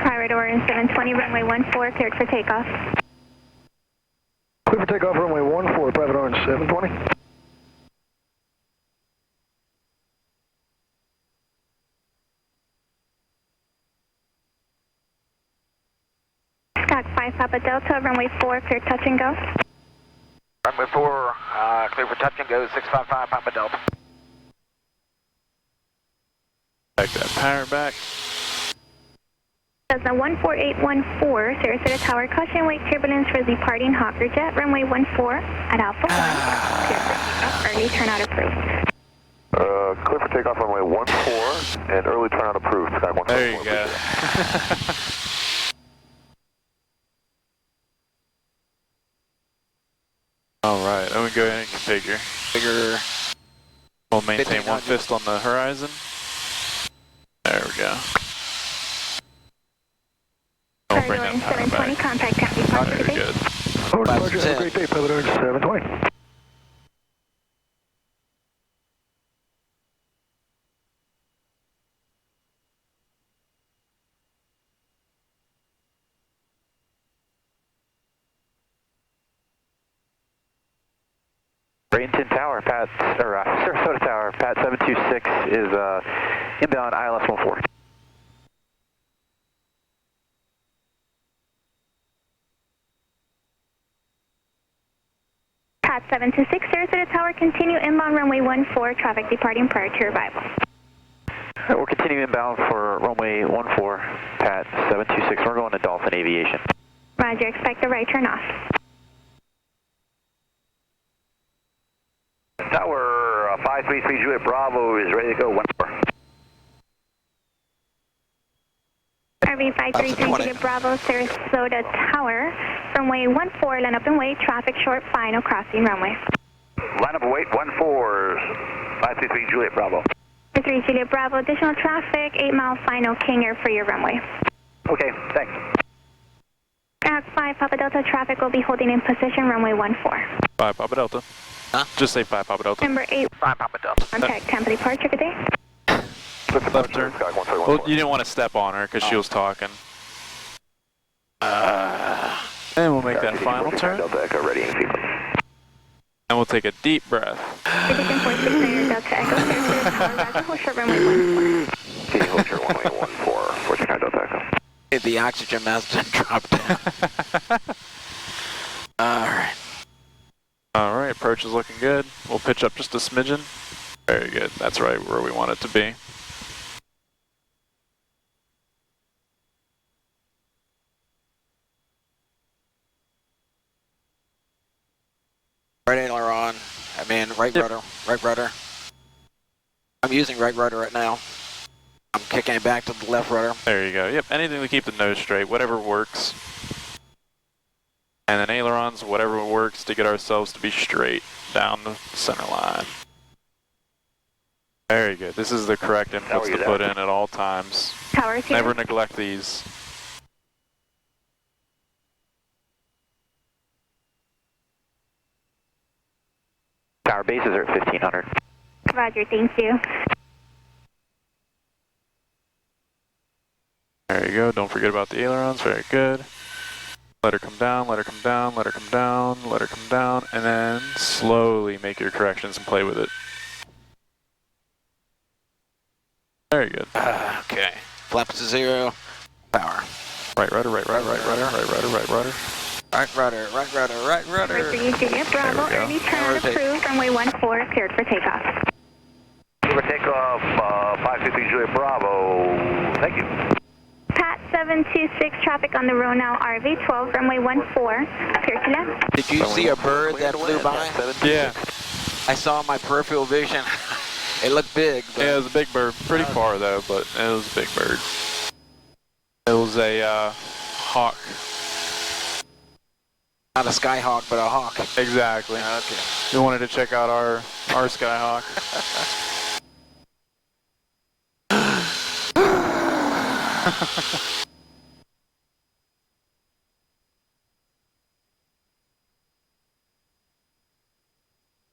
Corridor in 720, runway 14, cleared for takeoff. Clear for takeoff, runway 14, private orange 720. Skyhawk 5 Papa Delta, runway 4, clear touch and go. Runway 4, clear for touch and go, 655 Papa Delta. Back that power back. Cessna 14814, Sarasota Tower, caution wake turbulence for departing Hawker Jet, runway 14 at Alpha 1. Clear for takeoff, early turnout approved. Clear for takeoff, runway 14, and early turnout approved, Sky 1. There you go. Alright, and we go ahead and configure. We'll maintain 1 fist on the horizon. There we go. We'll bring that power 720, back. contact County Park. Very good. Roger, have a great day, Pilot Orange 720. Bradenton Tower, Sarasota Tower, Pat 726 is inbound ILS 14. Pat 726, Sarasota Tower, continue inbound runway 14, traffic departing prior to arrival. We're continuing inbound for runway 14, Pat 726. We're going to Dolphin Aviation. Roger, expect the right turn off. Tower 533 Juliet Bravo is ready to go 14. RV 533 Juliet Bravo, Sarasota Tower, runway 14, line up and wait, traffic short, final crossing runway. Line up and wait 14, 533 Juliet Bravo. 3 Juliet Bravo, additional traffic, 8 mile final King Air for your runway. Okay, thanks. At 5 Papa Delta, traffic will be holding in position, runway 14. 5 Papa Delta. Huh? Just say 5 Papa Delta. Number 8, 5 Papa Delta. contact Tampa departure, good day. Left turn. Well, you didn't want to step on her because she was talking. And we'll make that final turn. Delta Echo ready in sequence. And we'll take a deep breath. Position 46 Delta Echo, Sarasota Tower, Roger, hold short runway 14. Can you hold your runway 14, 49 Delta Echo. The oxygen mask dropped down. Alright. Alright, approach is looking good. We'll pitch up just a smidgen. Very good. That's right where we want it to be. Right aileron. Right rudder. Right rudder. I'm using right rudder right now. I'm kicking it back to the left rudder. There you go. Yep, anything to keep the nose straight, whatever works. And then ailerons, whatever works to get ourselves to be straight down the center line. Very good. This is the correct inputs to put in at all times. Towers here. Never neglect these. Tower bases are at 1500. Roger, thank you. There you go. Don't forget about the ailerons. Very good. Let her come down, let her come down, let her come down, let her come down, and then slowly make your corrections and play with it. Very good. Okay. Flaps to 0. Power. Right rudder, right rudder, right rudder, right rudder, right rudder. Right rudder, right rudder, right rudder. Number 3 Juliet Bravo, early turn approved, runway 14, cleared for takeoff. Clear for takeoff, 553 Juliet Bravo. Thank you. Pat 726, traffic on the row now, RV 12, runway 14, clear to left. Did you see a bird that flew by? Yeah. I saw my peripheral vision. It looked big. But Yeah, it was a big bird. Pretty far though, but it was a big bird. It was a hawk. Not a skyhawk, but a hawk. Exactly. Okay. We wanted to check out our Skyhawk.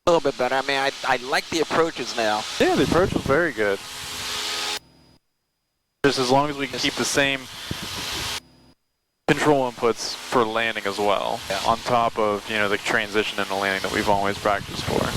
A little bit better. I mean, I like the approaches now. Yeah, the approach was very good. Just as long as we can keep the same control inputs for landing as well, on top of, the transition and the landing that we've always practiced for.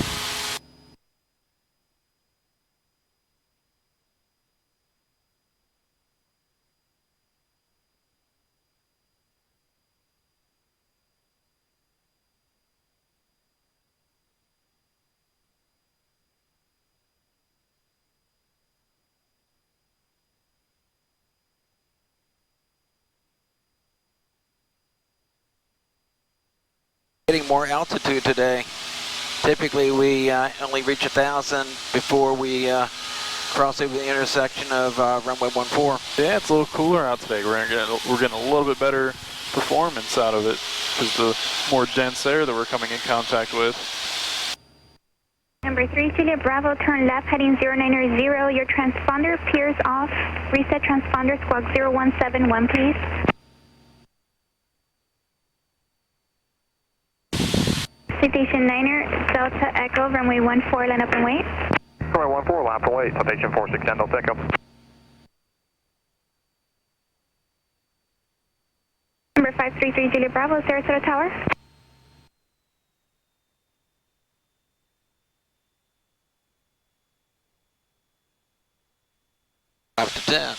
Getting more altitude today. Typically we only reach 1,000 before we cross over the intersection of runway 14. Yeah, it's a little cooler out today. We're getting a little bit better performance out of it because the more dense air that we're coming in contact with. Number 3, Juliet Bravo, turn left heading 090. Your transponder appears off. Reset transponder, squawk 0171, please. Citation 9er, Delta Echo, runway 14, line up and wait. Runway 14, line up and wait, citation 4610, Delta Echo. Number 533, Juliet Bravo, Sarasota Tower. Up to 10.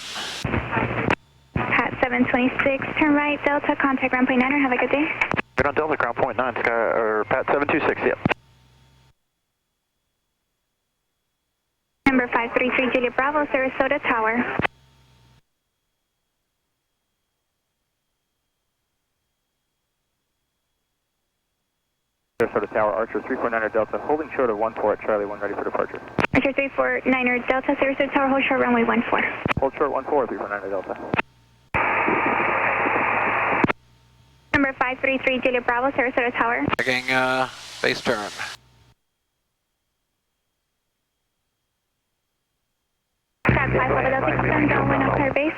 Pat 726, turn right, Delta, contact ground point 9er, have a good day. Good on Delta, ground point 9, Sky, or Pat 726, yep. Number 533, Juliet Bravo, Sarasota Tower. Sarasota Tower, Archer 349er Delta, holding short of 14 at Charlie 1, ready for departure. Archer 349er Delta, Sarasota Tower, hold short, runway 14. Hold short 14, 349er Delta. Number 533, Juliet Bravo, Sarasota Tower. Checking base turn. Track 5 Papa Delta, come downwind of clear base.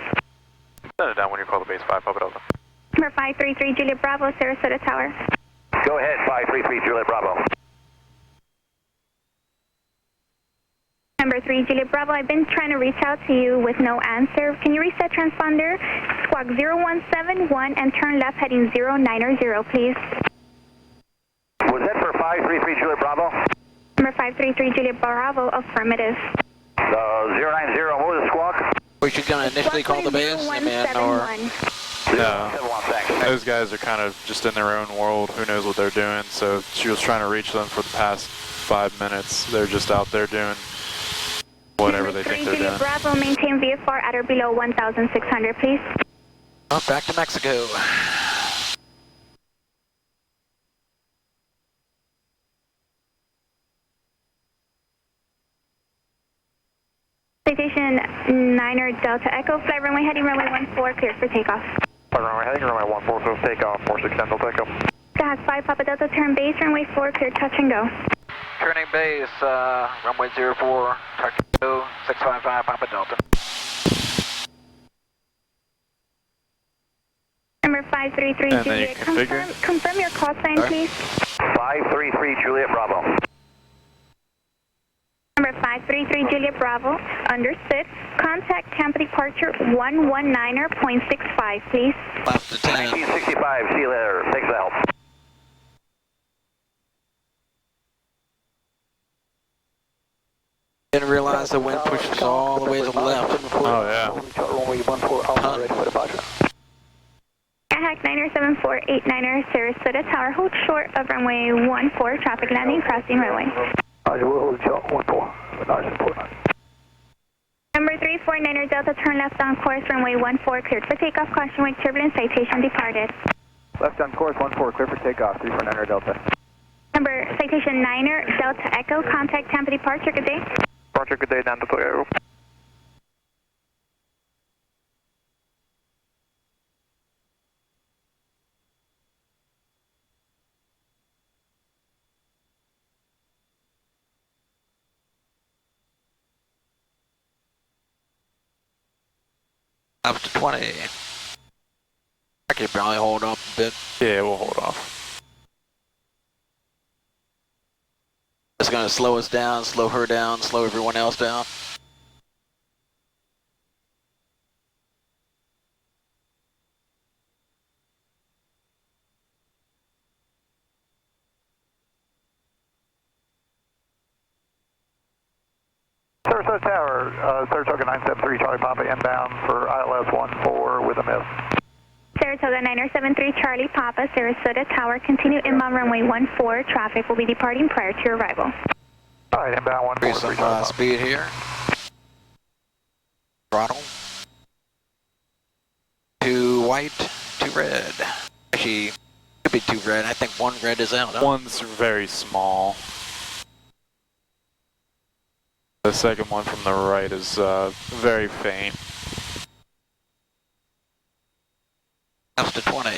Send it down when you call the base 5 Papa Delta. Number 533, Juliet Bravo, Sarasota Tower. Go ahead, 533 Juliet Bravo. Number 3, Juliet Bravo, I've been trying to reach out to you with no answer. Can you reset transponder, squawk 0171 and turn left heading 090, please? Was that for 533 Juliet Bravo? Number 533, Juliet Bravo, affirmative. 090, what was the squawk? We should gonna initially call the base, I mean, or... No, those guys are kind of just in their own world. Who knows what they're doing? So she was trying to reach them for the past 5 minutes. They're just out there doing whatever they think they're doing. Bravo, maintain VFR at or below 1,600, please. Oh, back to Mexico. Citation 9er Delta Echo, flight runway heading runway 14, cleared for takeoff. Flight runway heading runway 14, so takeoff, 4610 Delta Echo. That's 5 Papa Delta, turn base, runway 4, clear, touch and go. Turning base, runway 04, touch and go, 655 Papa Delta. Number 533 And Juliet, confirm your call sign, please. 533 Juliet Bravo. Number 533 Juliet Bravo, understood. Contact Tampa departure 119.65, please. Left to 10. 1965, see you later, thanks for the help. Didn't realize the wind pushes all the way to the left. Oh, yeah. Runway 14, ready for departure. Hack 97489er, Sarasota Tower, hold short of runway 14, traffic landing, crossing runway. We'll hold short 14, nice and important. Number 349er Delta, turn left on course, runway 14, cleared for takeoff, caution wake turbulence, citation departed. Left on course 14, clear for takeoff, 349er Delta. Number, citation 9er Delta Echo, contact Tampa departure, good day. Departure, good day, down to Toyota. Up to 20. I could probably hold up a bit. Yeah, we'll hold off. It's gonna slow us down, slow her down, slow everyone else down. Sarasota Tower, Saratoga 973, Charlie Papa inbound for ILS 14 with a miss. Saratoga 973 Charlie Papa, Sarasota Tower, continue inbound runway 14, traffic will be departing prior to your arrival. Alright, inbound 14. Increase some speed here. Throttle. 2 white, 2 red. Actually, could be 2 red. I think 1 red is out. Huh? One's very small. The second one from the right is very faint. Up to 20.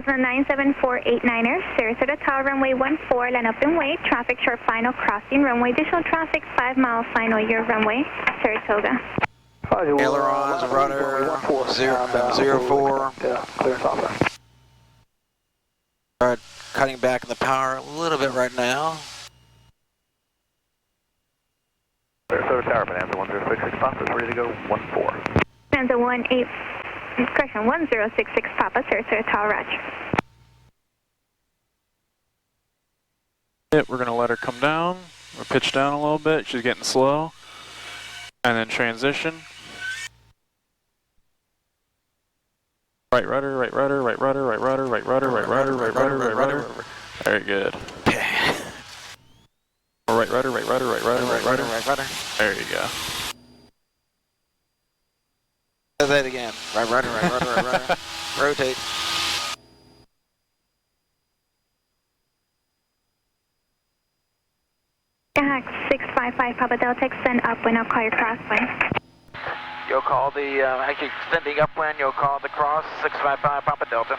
Cessna 97489er, Sarasota Tower, runway 14, line up and wait. Traffic short final crossing runway. Additional traffic 5 mile final year runway, Saratoga. Ailerons, rudder, 04. Yeah, clear top. Alright, cutting back in the power a little bit right now. Sarasota Tower, Bonanza 1066 Papa is ready to go 14. Bonanza 1066 Papa, Sarasota Tower, Roger. We're going to let her come down, or pitch down a little bit. She's getting slow. And then transition. Right rudder, right rudder, right rudder, right rudder, right rudder, right rudder, right rudder, right rudder. Very good. Right rudder, right rudder, right rudder, right rudder, right rudder. There you go. Say that again. Right rudder, right rudder, right rudder. Rotate. Jack 655 Papa Delta, extend upwind, I'll call your crosswind. You'll call the, actually extending upwind, you'll call the cross, 655 Papa Delta.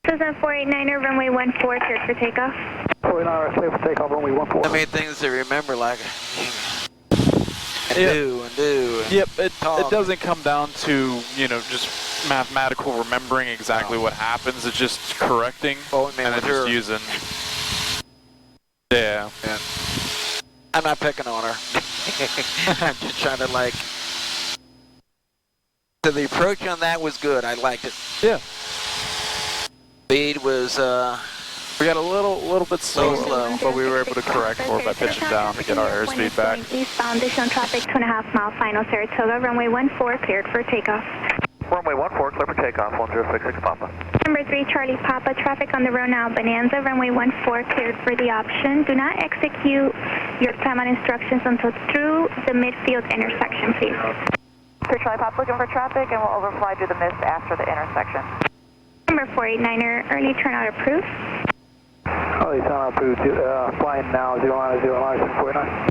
Cessna 489er, runway 14, cleared for takeoff. 489er, clear for takeoff, runway 14. The main things to remember, like, and Yep. do. Yep, it doesn't come down to, you know, just mathematical remembering exactly what happens. It's just correcting and then just using. Yeah. I'm not picking on her. I'm just trying to, like, so the approach on that was good. I liked it. Yeah. Speed was, we got a little bit slow, but we were able to correct for it by pitching down to get our airspeed back. Eastbound, additional traffic 2.5 mile final, Saratoga, runway 14, cleared for takeoff. Runway 14, clear for takeoff, 1066 Papa. Number 3, Charlie Papa, traffic on the road now, Bonanza, runway 14, cleared for the option. Do not execute your timeout instructions until through the midfield intersection, please. Clear Charlie Papa, looking for traffic, and we'll overfly through the mist after the intersection. Number 489er, early turnout approved. Early turnout approved, flying now, 09, 749.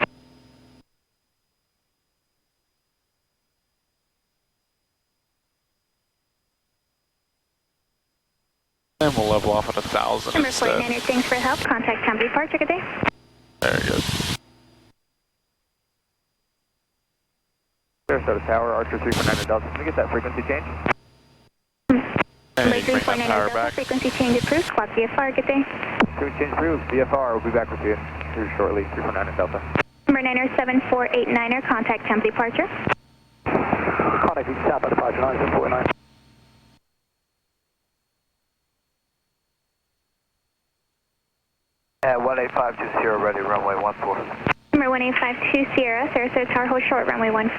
And we'll level off at 1,000 Number instead. 489er, thanks for the help. Contact time departure, good day. Very good. Sarasota Tower, Archer 349 Delta. Can we get that frequency change? And Lake bring that 349 power Delta, back. frequency change approved. Squawk VFR, good day. Frequency change approved. VFR, we'll be back with you here shortly. 349 Delta. Number 9er, 7489er, contact temp departure. Contact south at departure, 9749. At 18520, ready, runway 14. Number 1852 Sierra, Sarasota Tower, hold short, runway 14.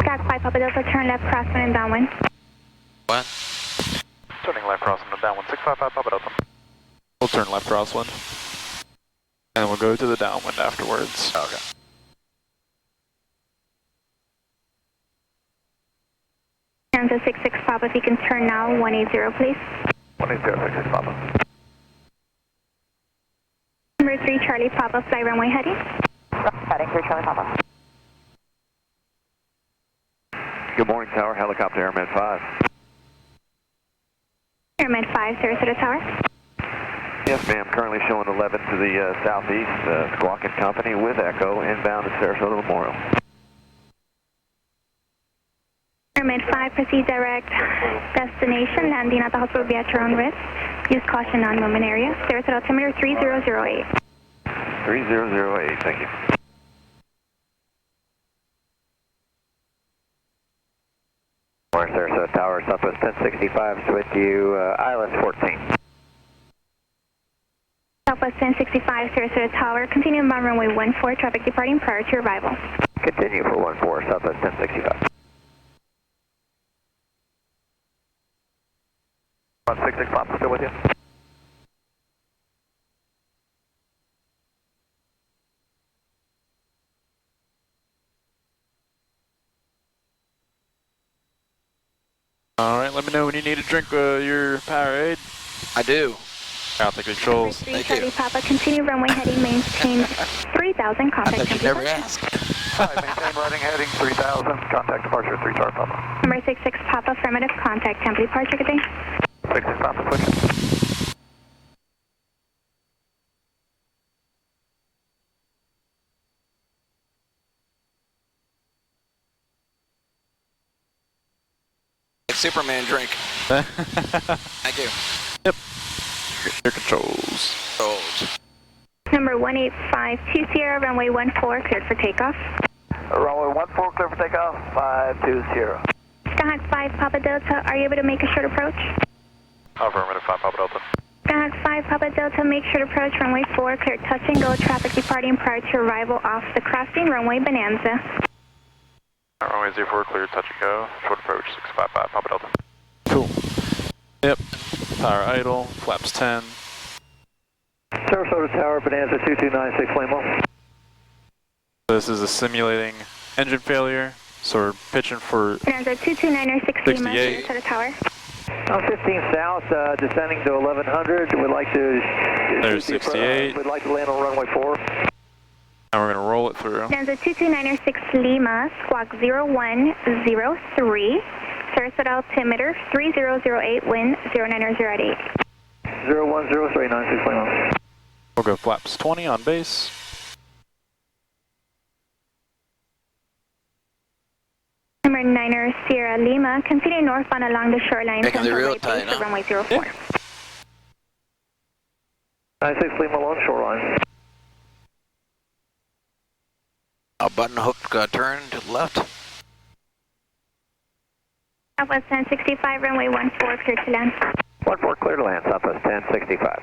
Jack 5 Papa Delta, turn left, crosswind and downwind. What? Turning left crossing to downwind, 655 Papa Delta. We'll turn left crosswind. And we'll go to the downwind afterwards. Okay. Kansas 66 Papa, if you can turn now, 180 please. 18066 Papa. Number 3 Charlie Papa, fly runway heading. Heading through Charlie Papa. Good morning, Tower. Helicopter Airman 5. Airman 5, Sarasota Tower. Yes, ma'am. Currently showing 11 to the southeast. Squawk and Company with Echo inbound to Sarasota Memorial. Airman 5, proceed direct destination, landing at the hospital be at your own risk. Use caution on movement area. Sarasota altimeter 3008. 3008, thank you. Morning, Sarasota Tower, Southwest 1065 is with you, Island 14. Southwest 1065, Sarasota Tower. Continue inbound runway 14, traffic departing prior to arrival. Continue for 14, Southwest 1065. 166 Papa, still with you? Alright, let me know when you need to drink your Powerade. I do. Out the controls. Number 3 Charlie Papa, continue runway heading, maintain 3000, I contact thought you'd temp never departure. ask. Hi, maintain running heading 3000, contact departure 3 Charlie Papa. Number 66 Papa, affirmative, contact temp departure, good day. 665 for pushing. Superman drink. Thank you. Yep. Air controls. Number 18520, runway 14, cleared for takeoff. Runway 14, clear for takeoff, 520. Skyhawk 5, Papa Delta, are you able to make a short approach? Affirmative, 5 Papa Delta. Skyhawk 5, Papa Delta, make short approach, runway 4, clear touch and go, traffic departing prior to arrival off the crossing, runway Bonanza. Runway 04, clear, touch and go. Short approach, 655, Papa Delta. Cool. Yep. Power idle, flaps 10. Sarasota Tower, Bonanza 2296 Lima. This is a simulating engine failure, so we're pitching for Bonanza 22906 Lima, 68. Sarasota Tower. 15 south, descending to 1100. We'd like to. There's 68. We'd like to land on runway 4. And we're going to roll it through. Bonanza 22906 Lima, squawk 0103. Sarasota altimeter 3008, wind 090 at 8. 010396 Lima. We'll go flaps 20 on base. Number 9er Sierra Lima, continue northbound along the shoreline. Making the Central real Way tight, base huh? to runway 04. 96 Lima along shoreline. A button hook turn to the left. Southwest 1065, runway 14, clear to land. 14 clear to land, Southwest 1065.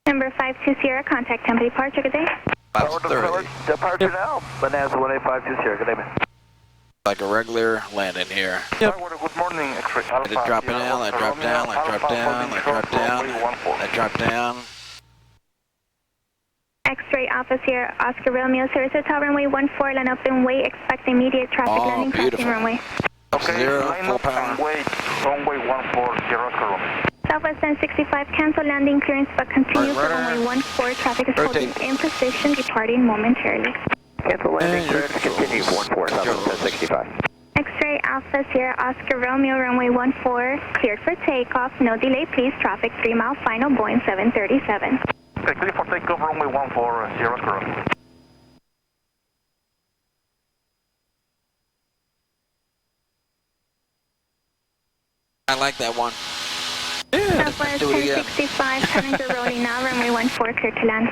Number 52 Sierra, contact temp departure, good day. 530. Departure now. Bonanza 18520, good day, man. Like a regular landing here. Yep. Good morning, X-ray Alpha. Let it drop down, let it drop down, let it drop down, let it drop down, let it drop down. X-ray Alpha Sierra, Oscar Romeo, Sarasota Tower, runway 14, line up and wait, expect immediate traffic landing, crossing runway. Okay, Zero, line full up power. and wait, runway 14, Sierra Oscar Romeo. Southwest 1065, cancel landing clearance but continue for Rudder. runway 14, traffic is holding Rotate. in position, departing momentarily. Cancel landing, And clearance, continue 14, Southwest 1065. X-ray Alpha Sierra, Oscar Romeo, runway 14, cleared for takeoff, no delay please, traffic 3 mile final, Boeing 737. Okay, clear for takeoff, runway 14, Sierra Oscar Romeo. I like that one. Southwest do it again. 1065, passenger rolling now, runway 14, clear to land.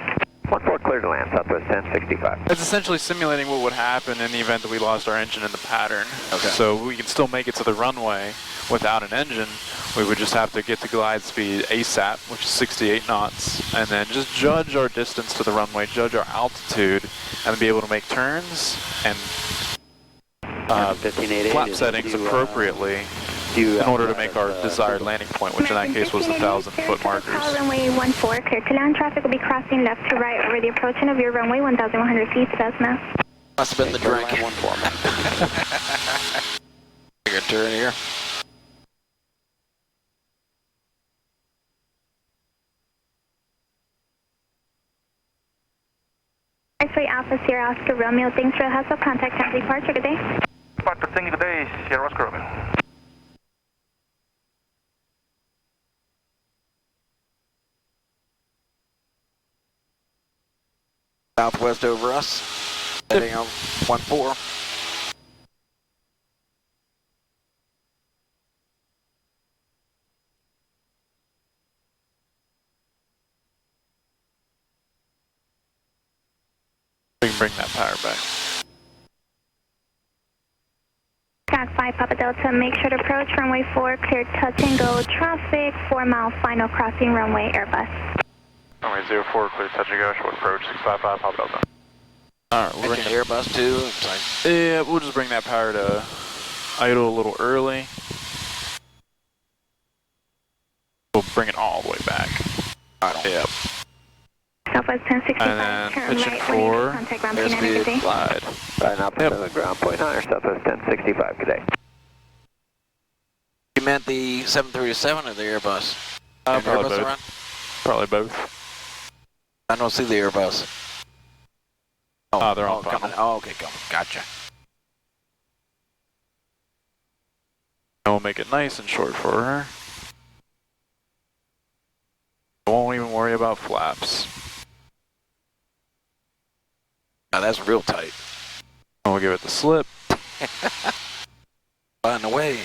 14 clear to land, Southwest 1065. It's essentially simulating what would happen in the event that we lost our engine in the pattern. Okay. So we can still make it to the runway without an engine. We would just have to get to glide speed ASAP, which is 68 knots, and then just judge our distance to the runway, judge our altitude, and be able to make turns and flap settings appropriately in order to make our desired landing point, which in that case was the 1,000-foot markers. Runway 14, clear to land. Traffic will be crossing left to right over the approaching of your runway 1,100 feet, Cessna. Must have been the drink. Bigger turn here. X-ray Alpha Sierra Oscar Romeo, thanks for the hustle. Contact temp departure, good day. Departure, thank you, good day, Sierra Oscar Romeo. Southwest over us. Heading on 14. We can bring that power back. Track 5, Papa Delta, make sure to approach runway 4, clear touch and go. Traffic, 4 mile final crossing runway, Airbus. Runway 04, clear touch and go, short approach, 655, Papa Delta. Alright, we'll bring Engine Airbus too. It's like yeah, we'll just bring that power to idle a little early. We'll bring it all the way back. Yep. Southwest 1065, And then turn pitching right, for contact ground P9, good day. glide. Right now, Pacific ground point 9, Southwest 1065, good day. you meant the 737 or the Airbus? Probably Airbus both. around? Probably both. I don't see the Airbus. Oh, they're on coming. final. Oh, okay, coming. Gotcha. And we'll make it nice and short for her. Won't even worry about flaps. Oh, that's real tight. And we'll give it the slip. Flying away.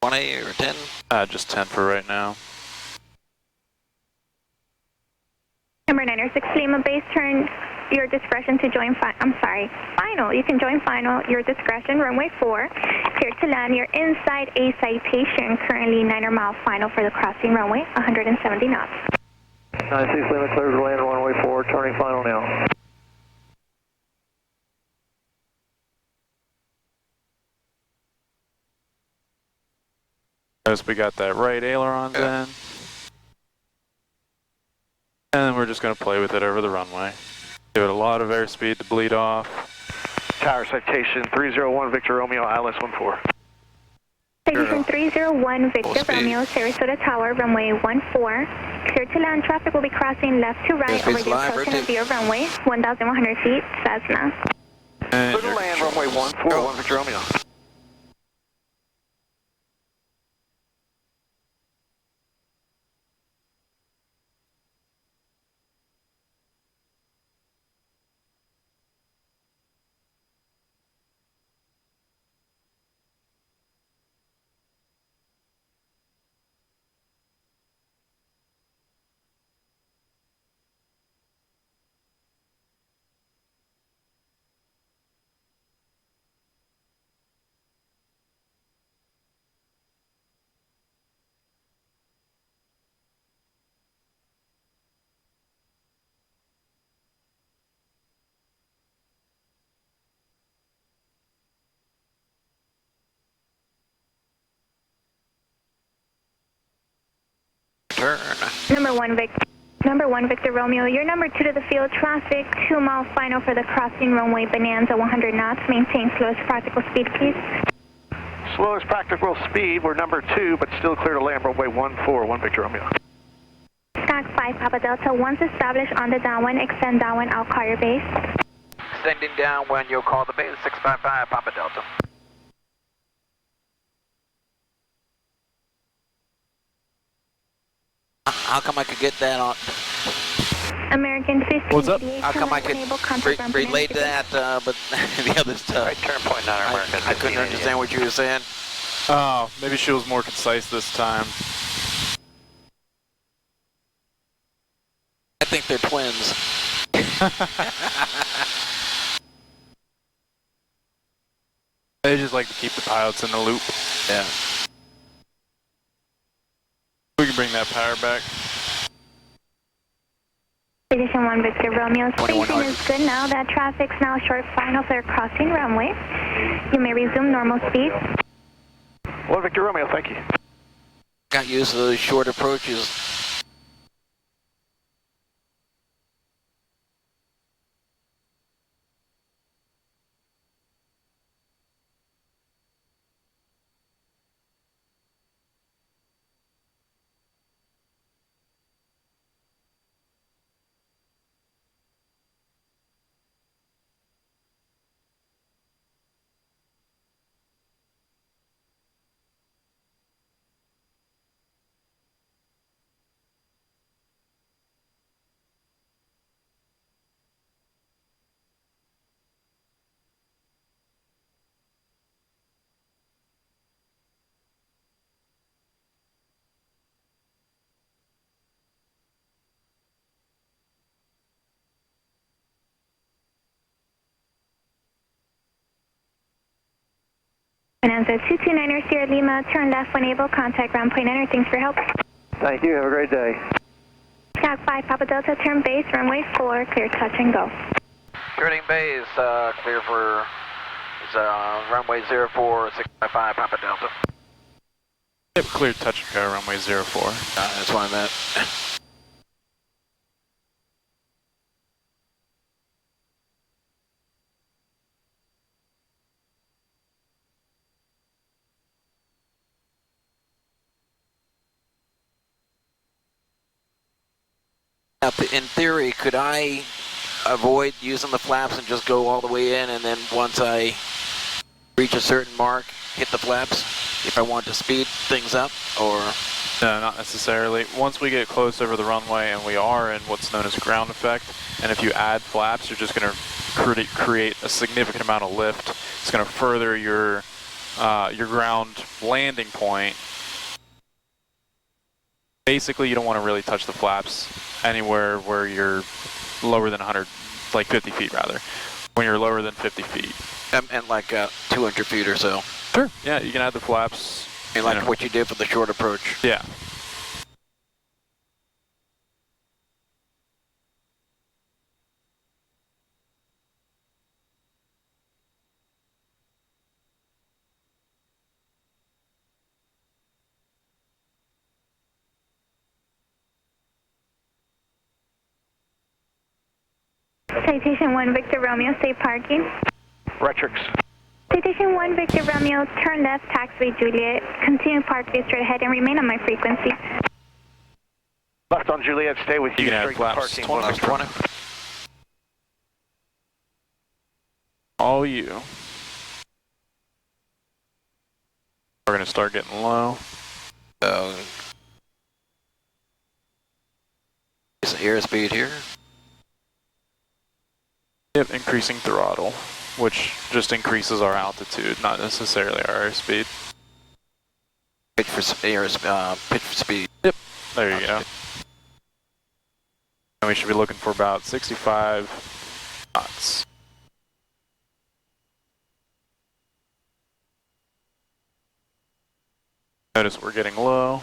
20 or 10? Just 10 for right now. Number 906 Lima base, turn your discretion to join final. You can join final, your discretion, runway 4. Clear to land, you're inside a citation, currently 9 mile final for the crossing runway, 170 knots. 96 Lima, clear to land, runway 4, turning final now. Notice we got that right ailerons in. And then we're just going to play with it over the runway. Give it a lot of airspeed to bleed off. Tower citation 301 Victor Romeo, ILS 14. Citation 301 Victor Romeo, Sarasota Tower, runway 14. Clear to land, traffic will be crossing left to right over the approach of your runway, 1,100 feet, Cessna. And Clear to land, runway 14, 1 Victor Romeo. Turn. Number one Victor Romeo, you're number 2 to the field, traffic, 2 mile final for the crossing runway, Bonanza, 100 knots, maintain slowest practical speed, please. Slowest practical speed, we're number 2, but still clear to land, runway 14, 1 Victor Romeo. Stock 5 Papa Delta, once established on the downwind, extend downwind, I'll call your base. Sending down when you'll call the base, 655 Papa Delta. How come I could get that on? American 15. What's up? How come I could relate that, but the other stuff? Right turn point 9 American. I couldn't understand what you were saying. oh, maybe she was more concise this time. I think they're twins. They just like to keep the pilots in the loop. Yeah. We can bring that power back. Station 1 Victor Romeo, station 2100. is good now. That traffic's now short final for crossing runway. You may resume normal speed. 1 Victor Romeo, thank you. Got used to those short approaches. Bonanza 229er Sierra Lima, turn left when able, contact ground point enter. Thanks for your help. Thank you, have a great day. Stock 5 Papa Delta, turn base, runway 4, clear touch and go. Turning base, clear for runway 04, 655 Papa Delta. Yep, clear touch and go, runway 04. That's what I meant. Now, in theory, could I avoid using the flaps and just go all the way in, and then once I reach a certain mark, hit the flaps if I want to speed things up, or? No, not necessarily. Once we get close over the runway and we are in what's known as ground effect, and if you add flaps, you're just going to create a significant amount of lift. It's going to further your ground landing point. Basically, you don't want to really touch the flaps anywhere where you're lower than 100, like 50 feet rather, when you're lower than 50 feet. And like 200 feet or so. Sure. Yeah, you can add the flaps. And like what you did for the short approach. Yeah. Citation 1 Victor Romeo, stay parking. Retrix. Citation 1 Victor Romeo, turn left, taxiway Juliet. Continue park view straight ahead and remain on my frequency. Left on Juliet, stay with you. You can add flaps. Parking. 20. All you. We're going to start getting low. So, is the airspeed here? Yep, increasing throttle, which just increases our altitude, not necessarily our airspeed. Pitch for speed. Yep, there you go. And we should be looking for about 65 knots. Notice we're getting low.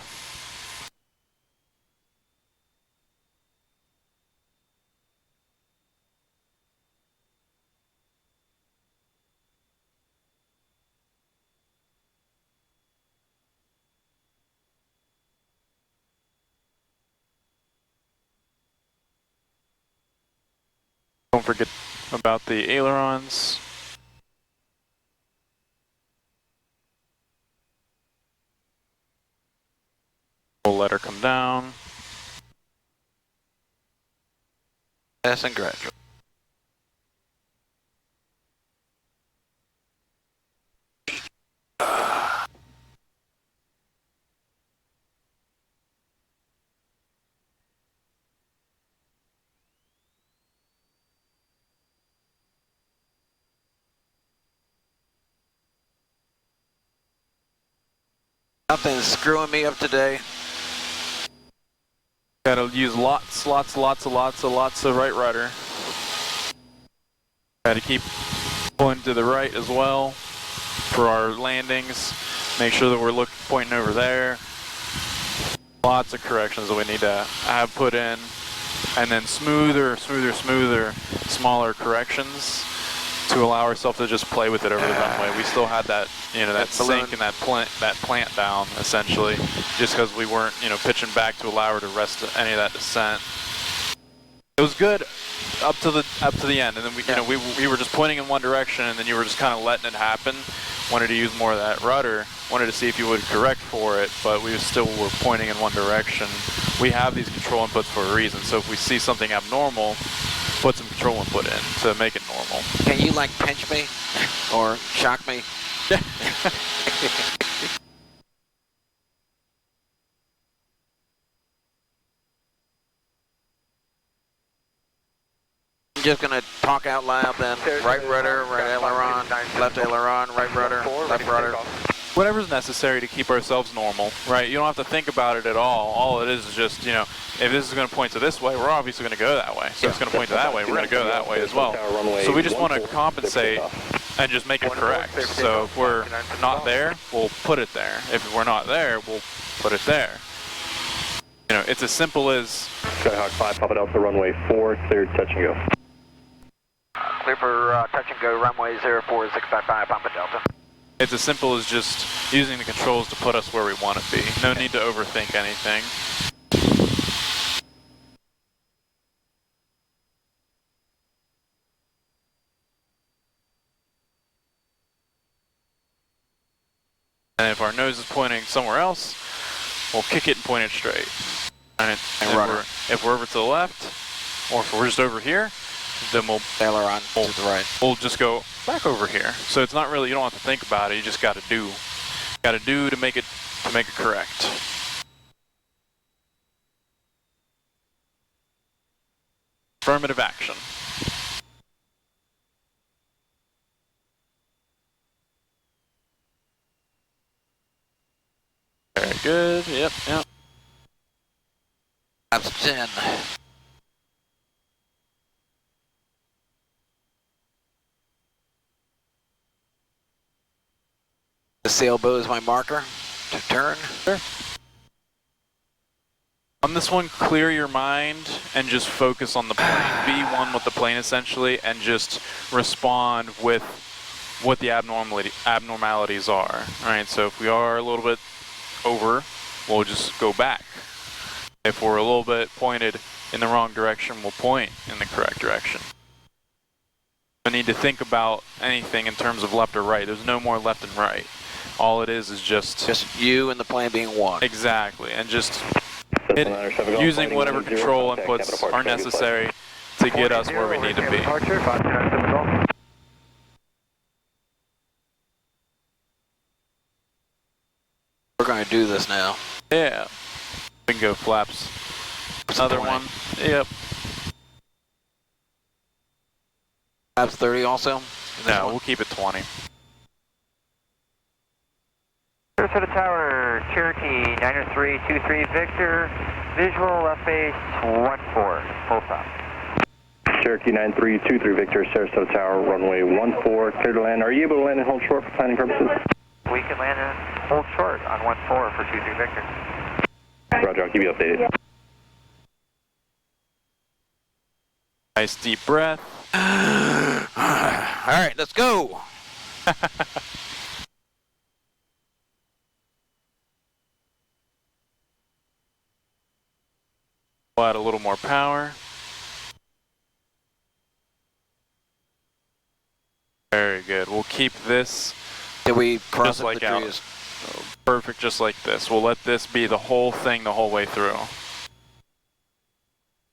Don't forget about the ailerons. We'll let her come down. Fast and gradual. Nothing's screwing me up today. Gotta use lots of right rudder. Gotta keep pulling to the right as well for our landings. Make sure that we're pointing over there. Lots of corrections that we need to have put in. And then smoother, smaller corrections to allow ourselves to just play with it over the runway. We still had that, that sink and that plant down, essentially, just because we weren't, pitching back to allow her to rest any of that descent. It was good up to the end, and then we were just pointing in one direction, and then you were just kind of letting it happen. Wanted to use more of that rudder. Wanted to see if you would correct for it, but we still were pointing in one direction. We have these control inputs for a reason, so if we see something abnormal, put some control input in to make it normal. Can you like pinch me or shock me? I'm just gonna talk out loud then. Right rudder, right aileron, left aileron, right rudder, left rudder. Whatever's necessary to keep ourselves normal, right? You don't have to think about it at all. All it is just, if this is going to point to this way, we're obviously going to go that way. So if it's going to point to that way, we're going to go that way as well. So we just want to compensate and just make it correct. So if we're not there, we'll put it there. If we're not there, we'll put it there. It's as simple as... Skyhawk 5, Papa Delta, runway 4, cleared, touch and go. Clear for touch and go, runway 04655, Papa Delta. It's as simple as just using the controls to put us where we want to be. No need to overthink anything. And if our nose is pointing somewhere else, we'll kick it and point it straight. And if we're over to the left, or if we're just over here, then we'll aileron to the right. We'll just go back over here. So it's not really, you don't have to think about it. You just got to do. Got to do to make it correct. Affirmative action. Very good. Yep. That's 10. The sailboat is my marker to turn. Sure. On this one, clear your mind and just focus on the plane. Be one with the plane essentially, and just respond with what the abnormalities are. All right. So if we are a little bit over, we'll just go back. If we're a little bit pointed in the wrong direction, we'll point in the correct direction. No need to think about anything in terms of left or right. There's no more left and right. All it is just you and the plane being one. Exactly, and just using whatever control inputs are necessary to get us where we need to be. We're going to do this now. Yeah. We can go flaps. Another one. Yep. Flaps 30 also? No, we'll keep it 20. Sarasota Tower, Cherokee 90323 Victor, visual left base 14, full stop. Cherokee 9323 Victor, Sarasota Tower, runway 14, clear to land. Are you able to land and hold short for planning purposes? We can land and hold short on 14 for 23 Victor. Roger, I'll keep you updated. Nice deep breath. All right, let's go. We'll add a little more power. Very good. We'll keep this Did we cross just like the out. trees? Perfect, just like this. We'll let this be the whole thing the whole way through.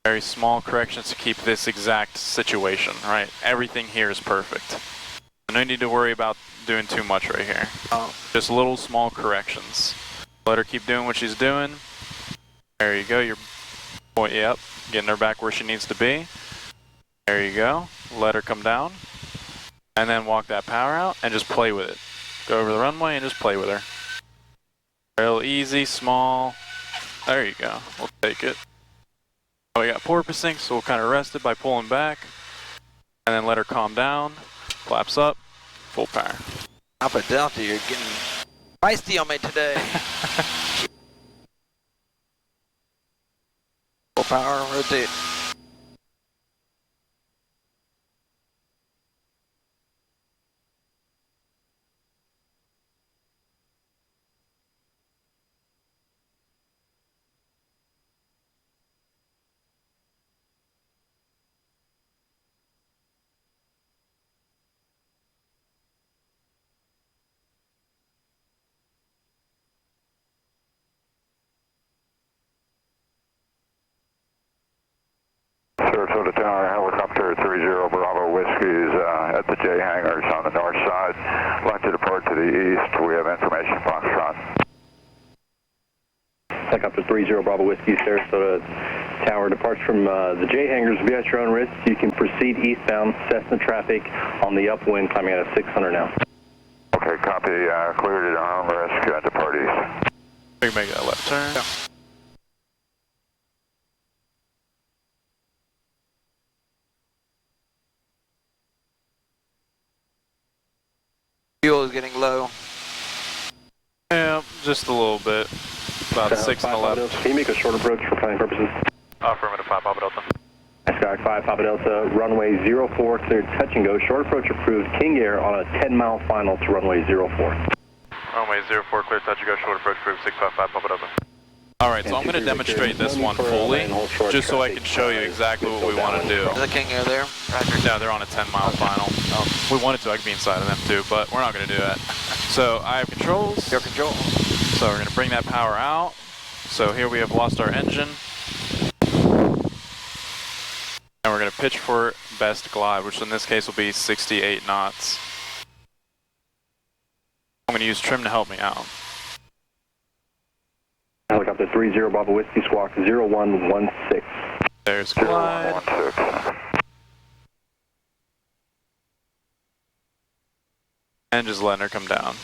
Very small corrections to keep this exact situation, right? Everything here is perfect. No need to worry about doing too much right here. Just little small corrections. Let her keep doing what she's doing. There you go. You're yep, getting her back where she needs to be. There you go. Let her come down. And then walk that power out and just play with it. Go over the runway and just play with her. Real easy, small. There you go. We'll take it. Oh, we got porpoising, so we'll kind of rest it by pulling back. And then let her calm down. Flaps up. Full power. Alpha Delta, you're getting feisty on me today. Full power, rotate. Sarasota Tower, helicopter 30 Bravo Whiskey's at the J hangars on the north side. Like to depart to the east. We have information, Foxtrot. Helicopter 30 Bravo Whiskey, Sarasota Tower departs from the J hangars via your own risk. You can proceed eastbound. Cessna traffic on the upwind climbing out of 600 now. Okay, copy. Cleared at our own risk. Depart east. We can make that left turn. Yeah. Fuel is getting low. Yeah, just a little bit. About 6 and 11. Can you make a short approach for planning purposes? Affirmative 5, Papa Delta. Sky 5, Papa Delta, runway 04, cleared touch and go. Short approach approved. King Air on a 10-mile final to runway 04. Runway 04, clear touch and go. Short approach approved. 655, Papa Delta. Alright, so I'm going to demonstrate this one fully, just so I can show you exactly what we want to do. Is the King Air there? Yeah, they're on a 10-mile final. We wanted to, I could be inside of them too, but we're not going to do that. So I have controls. Your control. So we're going to bring that power out. So here we have lost our engine. And we're going to pitch for best glide, which in this case will be 68 knots. I'm going to use trim to help me out. Helicopter 30 Bravo Whiskey, squawk 0116. There's glide. 0116. And just letting her come down.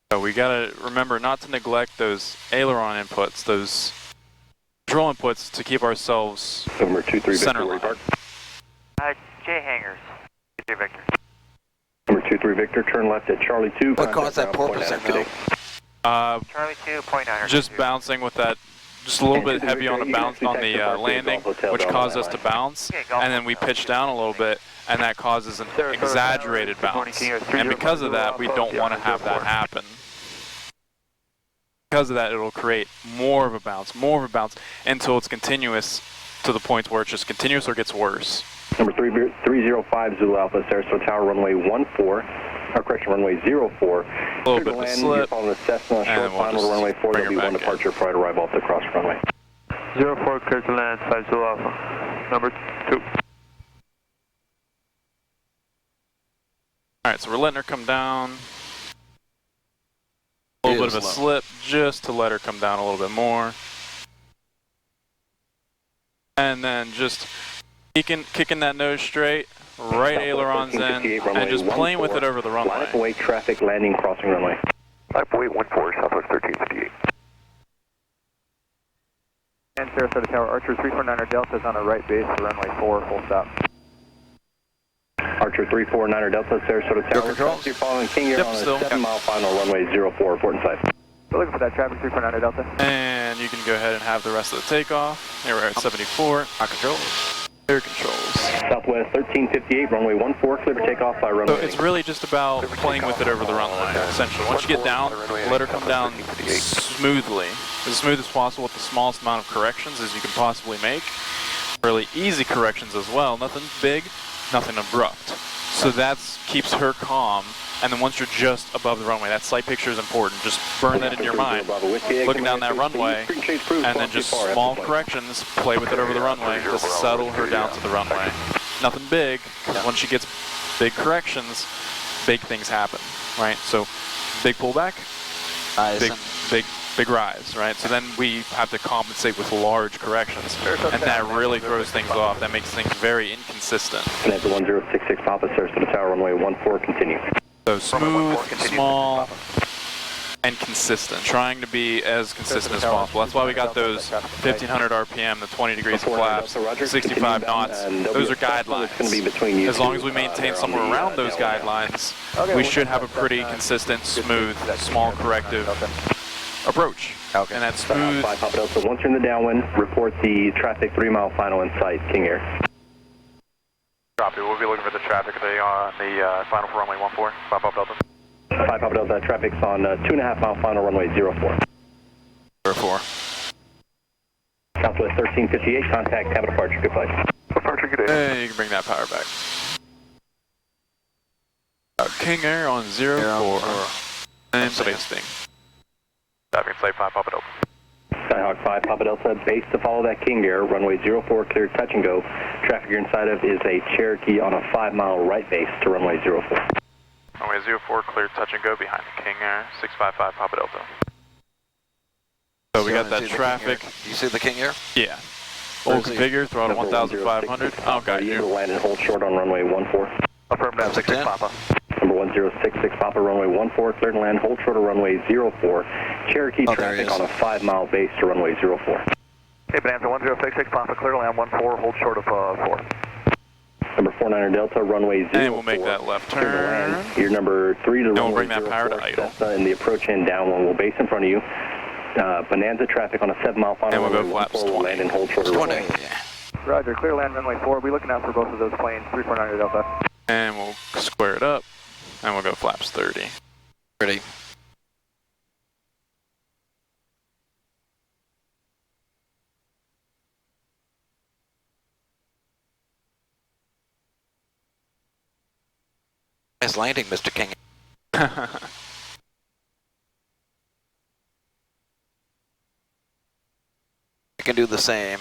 So we gotta remember not to neglect those aileron inputs, those control inputs to keep ourselves Number 23 center Victor, line. J hangers. 23 Victor. Number 23 Victor, turn left at Charlie 2. What caused that porpoising though? Charlie 2.9. Just bouncing with that, just a little bit heavy on the bounce on the landing, which caused us to bounce, and then we pitched down a little bit, and that causes an exaggerated bounce. And because of that, we don't want to have that happen. Because of that, it'll create more of a bounce, until it's continuous to the point where it's just continuous or gets worse. Number 305 Zulu Alpha, Sarasota Tower, runway 14, or correction, runway 04. A little bit of a slip, on the Cessna, short and we'll final to runway 4, there'll be one departure prior to arrival off the cross runway. 04, clear to land, 5 Zulu Alpha. Number 2. Alright, so we're letting her come down. A little bit of a slip, just to let her come down a little bit more. And then just kicking that nose straight, right ailerons in, and just playing with it over the runway. Line up await traffic, landing, crossing runway. Line up await 14, Southwest 1358. And Sarasota Tower, Archer 349er Delta is on the right base for runway 4, full stop. Archer 349er Delta, Sarasota Tower. You're following King Air on a 7-mile final, runway 04, report inside. We're looking for that traffic 349er Delta. And you can go ahead and have the rest of the takeoff. Here we're at 74. Our controls. Air controls. Southwest 1358, runway 14, clear for takeoff by runway. So it's really just about playing with it over the runway, essentially. Once you get down, let her come down smoothly. As smooth as possible with the smallest amount of corrections as you can possibly make. Really easy corrections as well. Nothing big, nothing abrupt. So that keeps her calm. And then once you're just above the runway, that sight picture is important. Just burn that in your mind. Looking down that runway, and then just small corrections, play with it over the runway to settle her down to the runway. Nothing big, because once she gets big corrections, big things happen, right? So big pullback, big rise, right? So then we have to compensate with large corrections, and that really throws things off. That makes things very inconsistent. Connect to 1066 Papa, Sarasota Tower, runway 14, continue. So smooth, small, and consistent. Trying to be as consistent as possible. That's why we got those 1500 RPM, the 20 degrees of flaps, 65 knots. Those are guidelines. As long as we maintain somewhere around those guidelines, we should have a pretty consistent, smooth, small corrective approach. And that's smooth. So once you're in the downwind, report the traffic 3-mile final in sight, King Air. Copy. We'll be looking for the traffic on the final for runway 14. 5 Papa Delta. 5 Papa Delta, traffic's on 2.5-mile final, runway 04. 04. Southwest 1358, contact cabin departure, good flight. Departure, good day. Hey, you can bring that power back. King Air on 04. And tasting. Diving flight 5 Papa Delta. Skyhawk 5 Papa Delta, base to follow that King Air, runway 04, clear touch and go. Traffic you're inside of is a Cherokee on a 5-mile right base to runway 04. Runway 04, clear touch and go behind the King Air, 655 Papa Delta. So we got that traffic. You see the King Air? Yeah. Full configure, throttle 1,500. Oh, got you. Land and hold short on runway 14. Affirmative, 66 Papa. Number 1066 Papa, runway 14, clear to land, hold short of runway 04. Cherokee traffic on a 5-mile base to runway 04. Hey, Bonanza 1066 Papa, clear to land 14, hold short of 4. Number 49er Delta, runway 04. And we'll make that left turn. Your number 3 to and runway we'll bring that 04, power to idle. Cessna in the approach and downwind will base in front of you. Bonanza traffic on a 7-mile final. And we'll go flaps 20. Will land and hold short of runway. Roger, clear land runway 4. We'll be looking out for both of those planes, 349er Delta. And we'll square it up, and we'll go flaps 30. Ready. Nice landing, Mr. King. can do the same.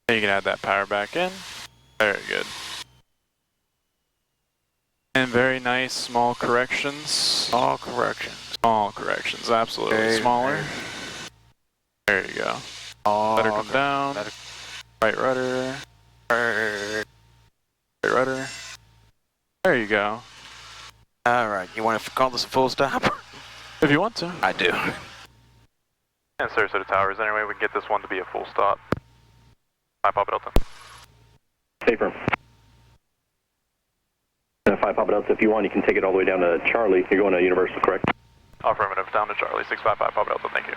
You can add that power back in. Very good. And very nice small corrections. Small corrections. Small corrections, absolutely. Very Smaller. There you go. Better come down. Better. Right rudder. Right rudder. There you go. Alright, you want to call this a full stop? If you want to. I do. And Sarasota Tower, is there any way we can get this one to be a full stop? Hi, Papa Delta. Stay firm. 5 Papa Delta, if you want, you can take it all the way down to Charlie. You're going to Universal, correct? Affirmative, down to Charlie, 655 Papa Delta, thank you.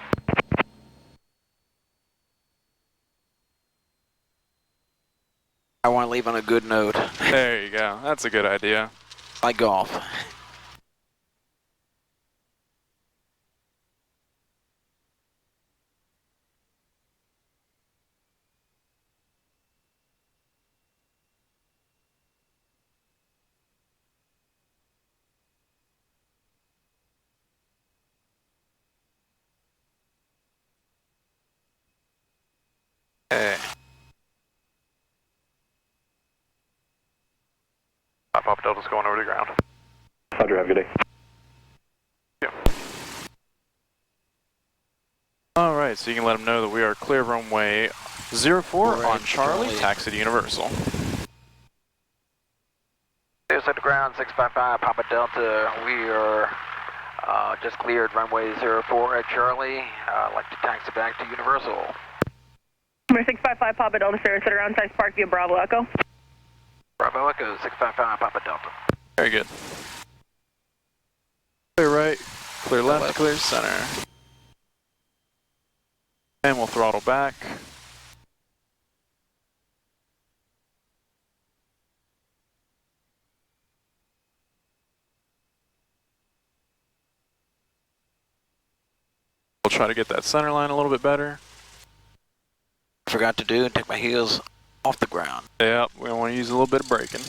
I want to leave on a good note. There you go, that's a good idea. Like golf. Hey. Papa Delta's going over the ground. Roger, have a good day. Yeah. Alright, so you can let them know that we are clear of runway 04 on Charlie, taxi to Universal. Here's at the ground, 655 Papa Delta. We are just cleared runway 04 at Charlie. I'd like to taxi back to Universal. Number 655 Papa Delta, Sarasota around Tice Park via Bravo Echo. Bravo Echo, 655 Papa Delta. Very good. Clear right, clear left, clear center. And we'll throttle back. We'll try to get that center line a little bit better. Forgot to do and take my heels off the ground. Yep, we want to use a little bit of braking.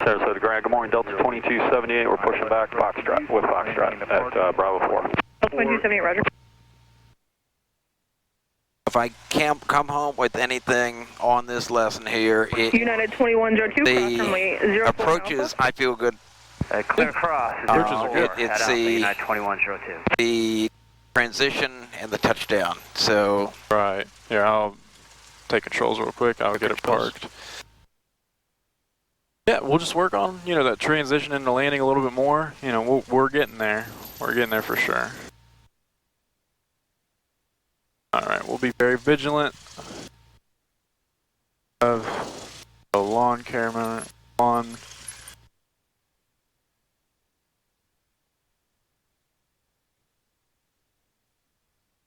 Sarasota Grand, good morning, Delta 2278. We're pushing back Foxtrot with Foxtrot at Bravo 4. Delta 2278, Roger. If I can't come home with anything on this lesson here, United 2102, cross runway 04 approaches, I feel good. Clear cross. It's the transition and the touchdown. So right, yeah, I'll take controls real quick. I'll get it parked. Yeah, we'll just work on, you know, that transition into landing a little bit more. You know, we're getting there. We're getting there for sure. All right, we'll be very vigilant of the lawn camera on.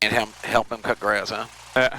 And help him cut grass, huh? Yeah.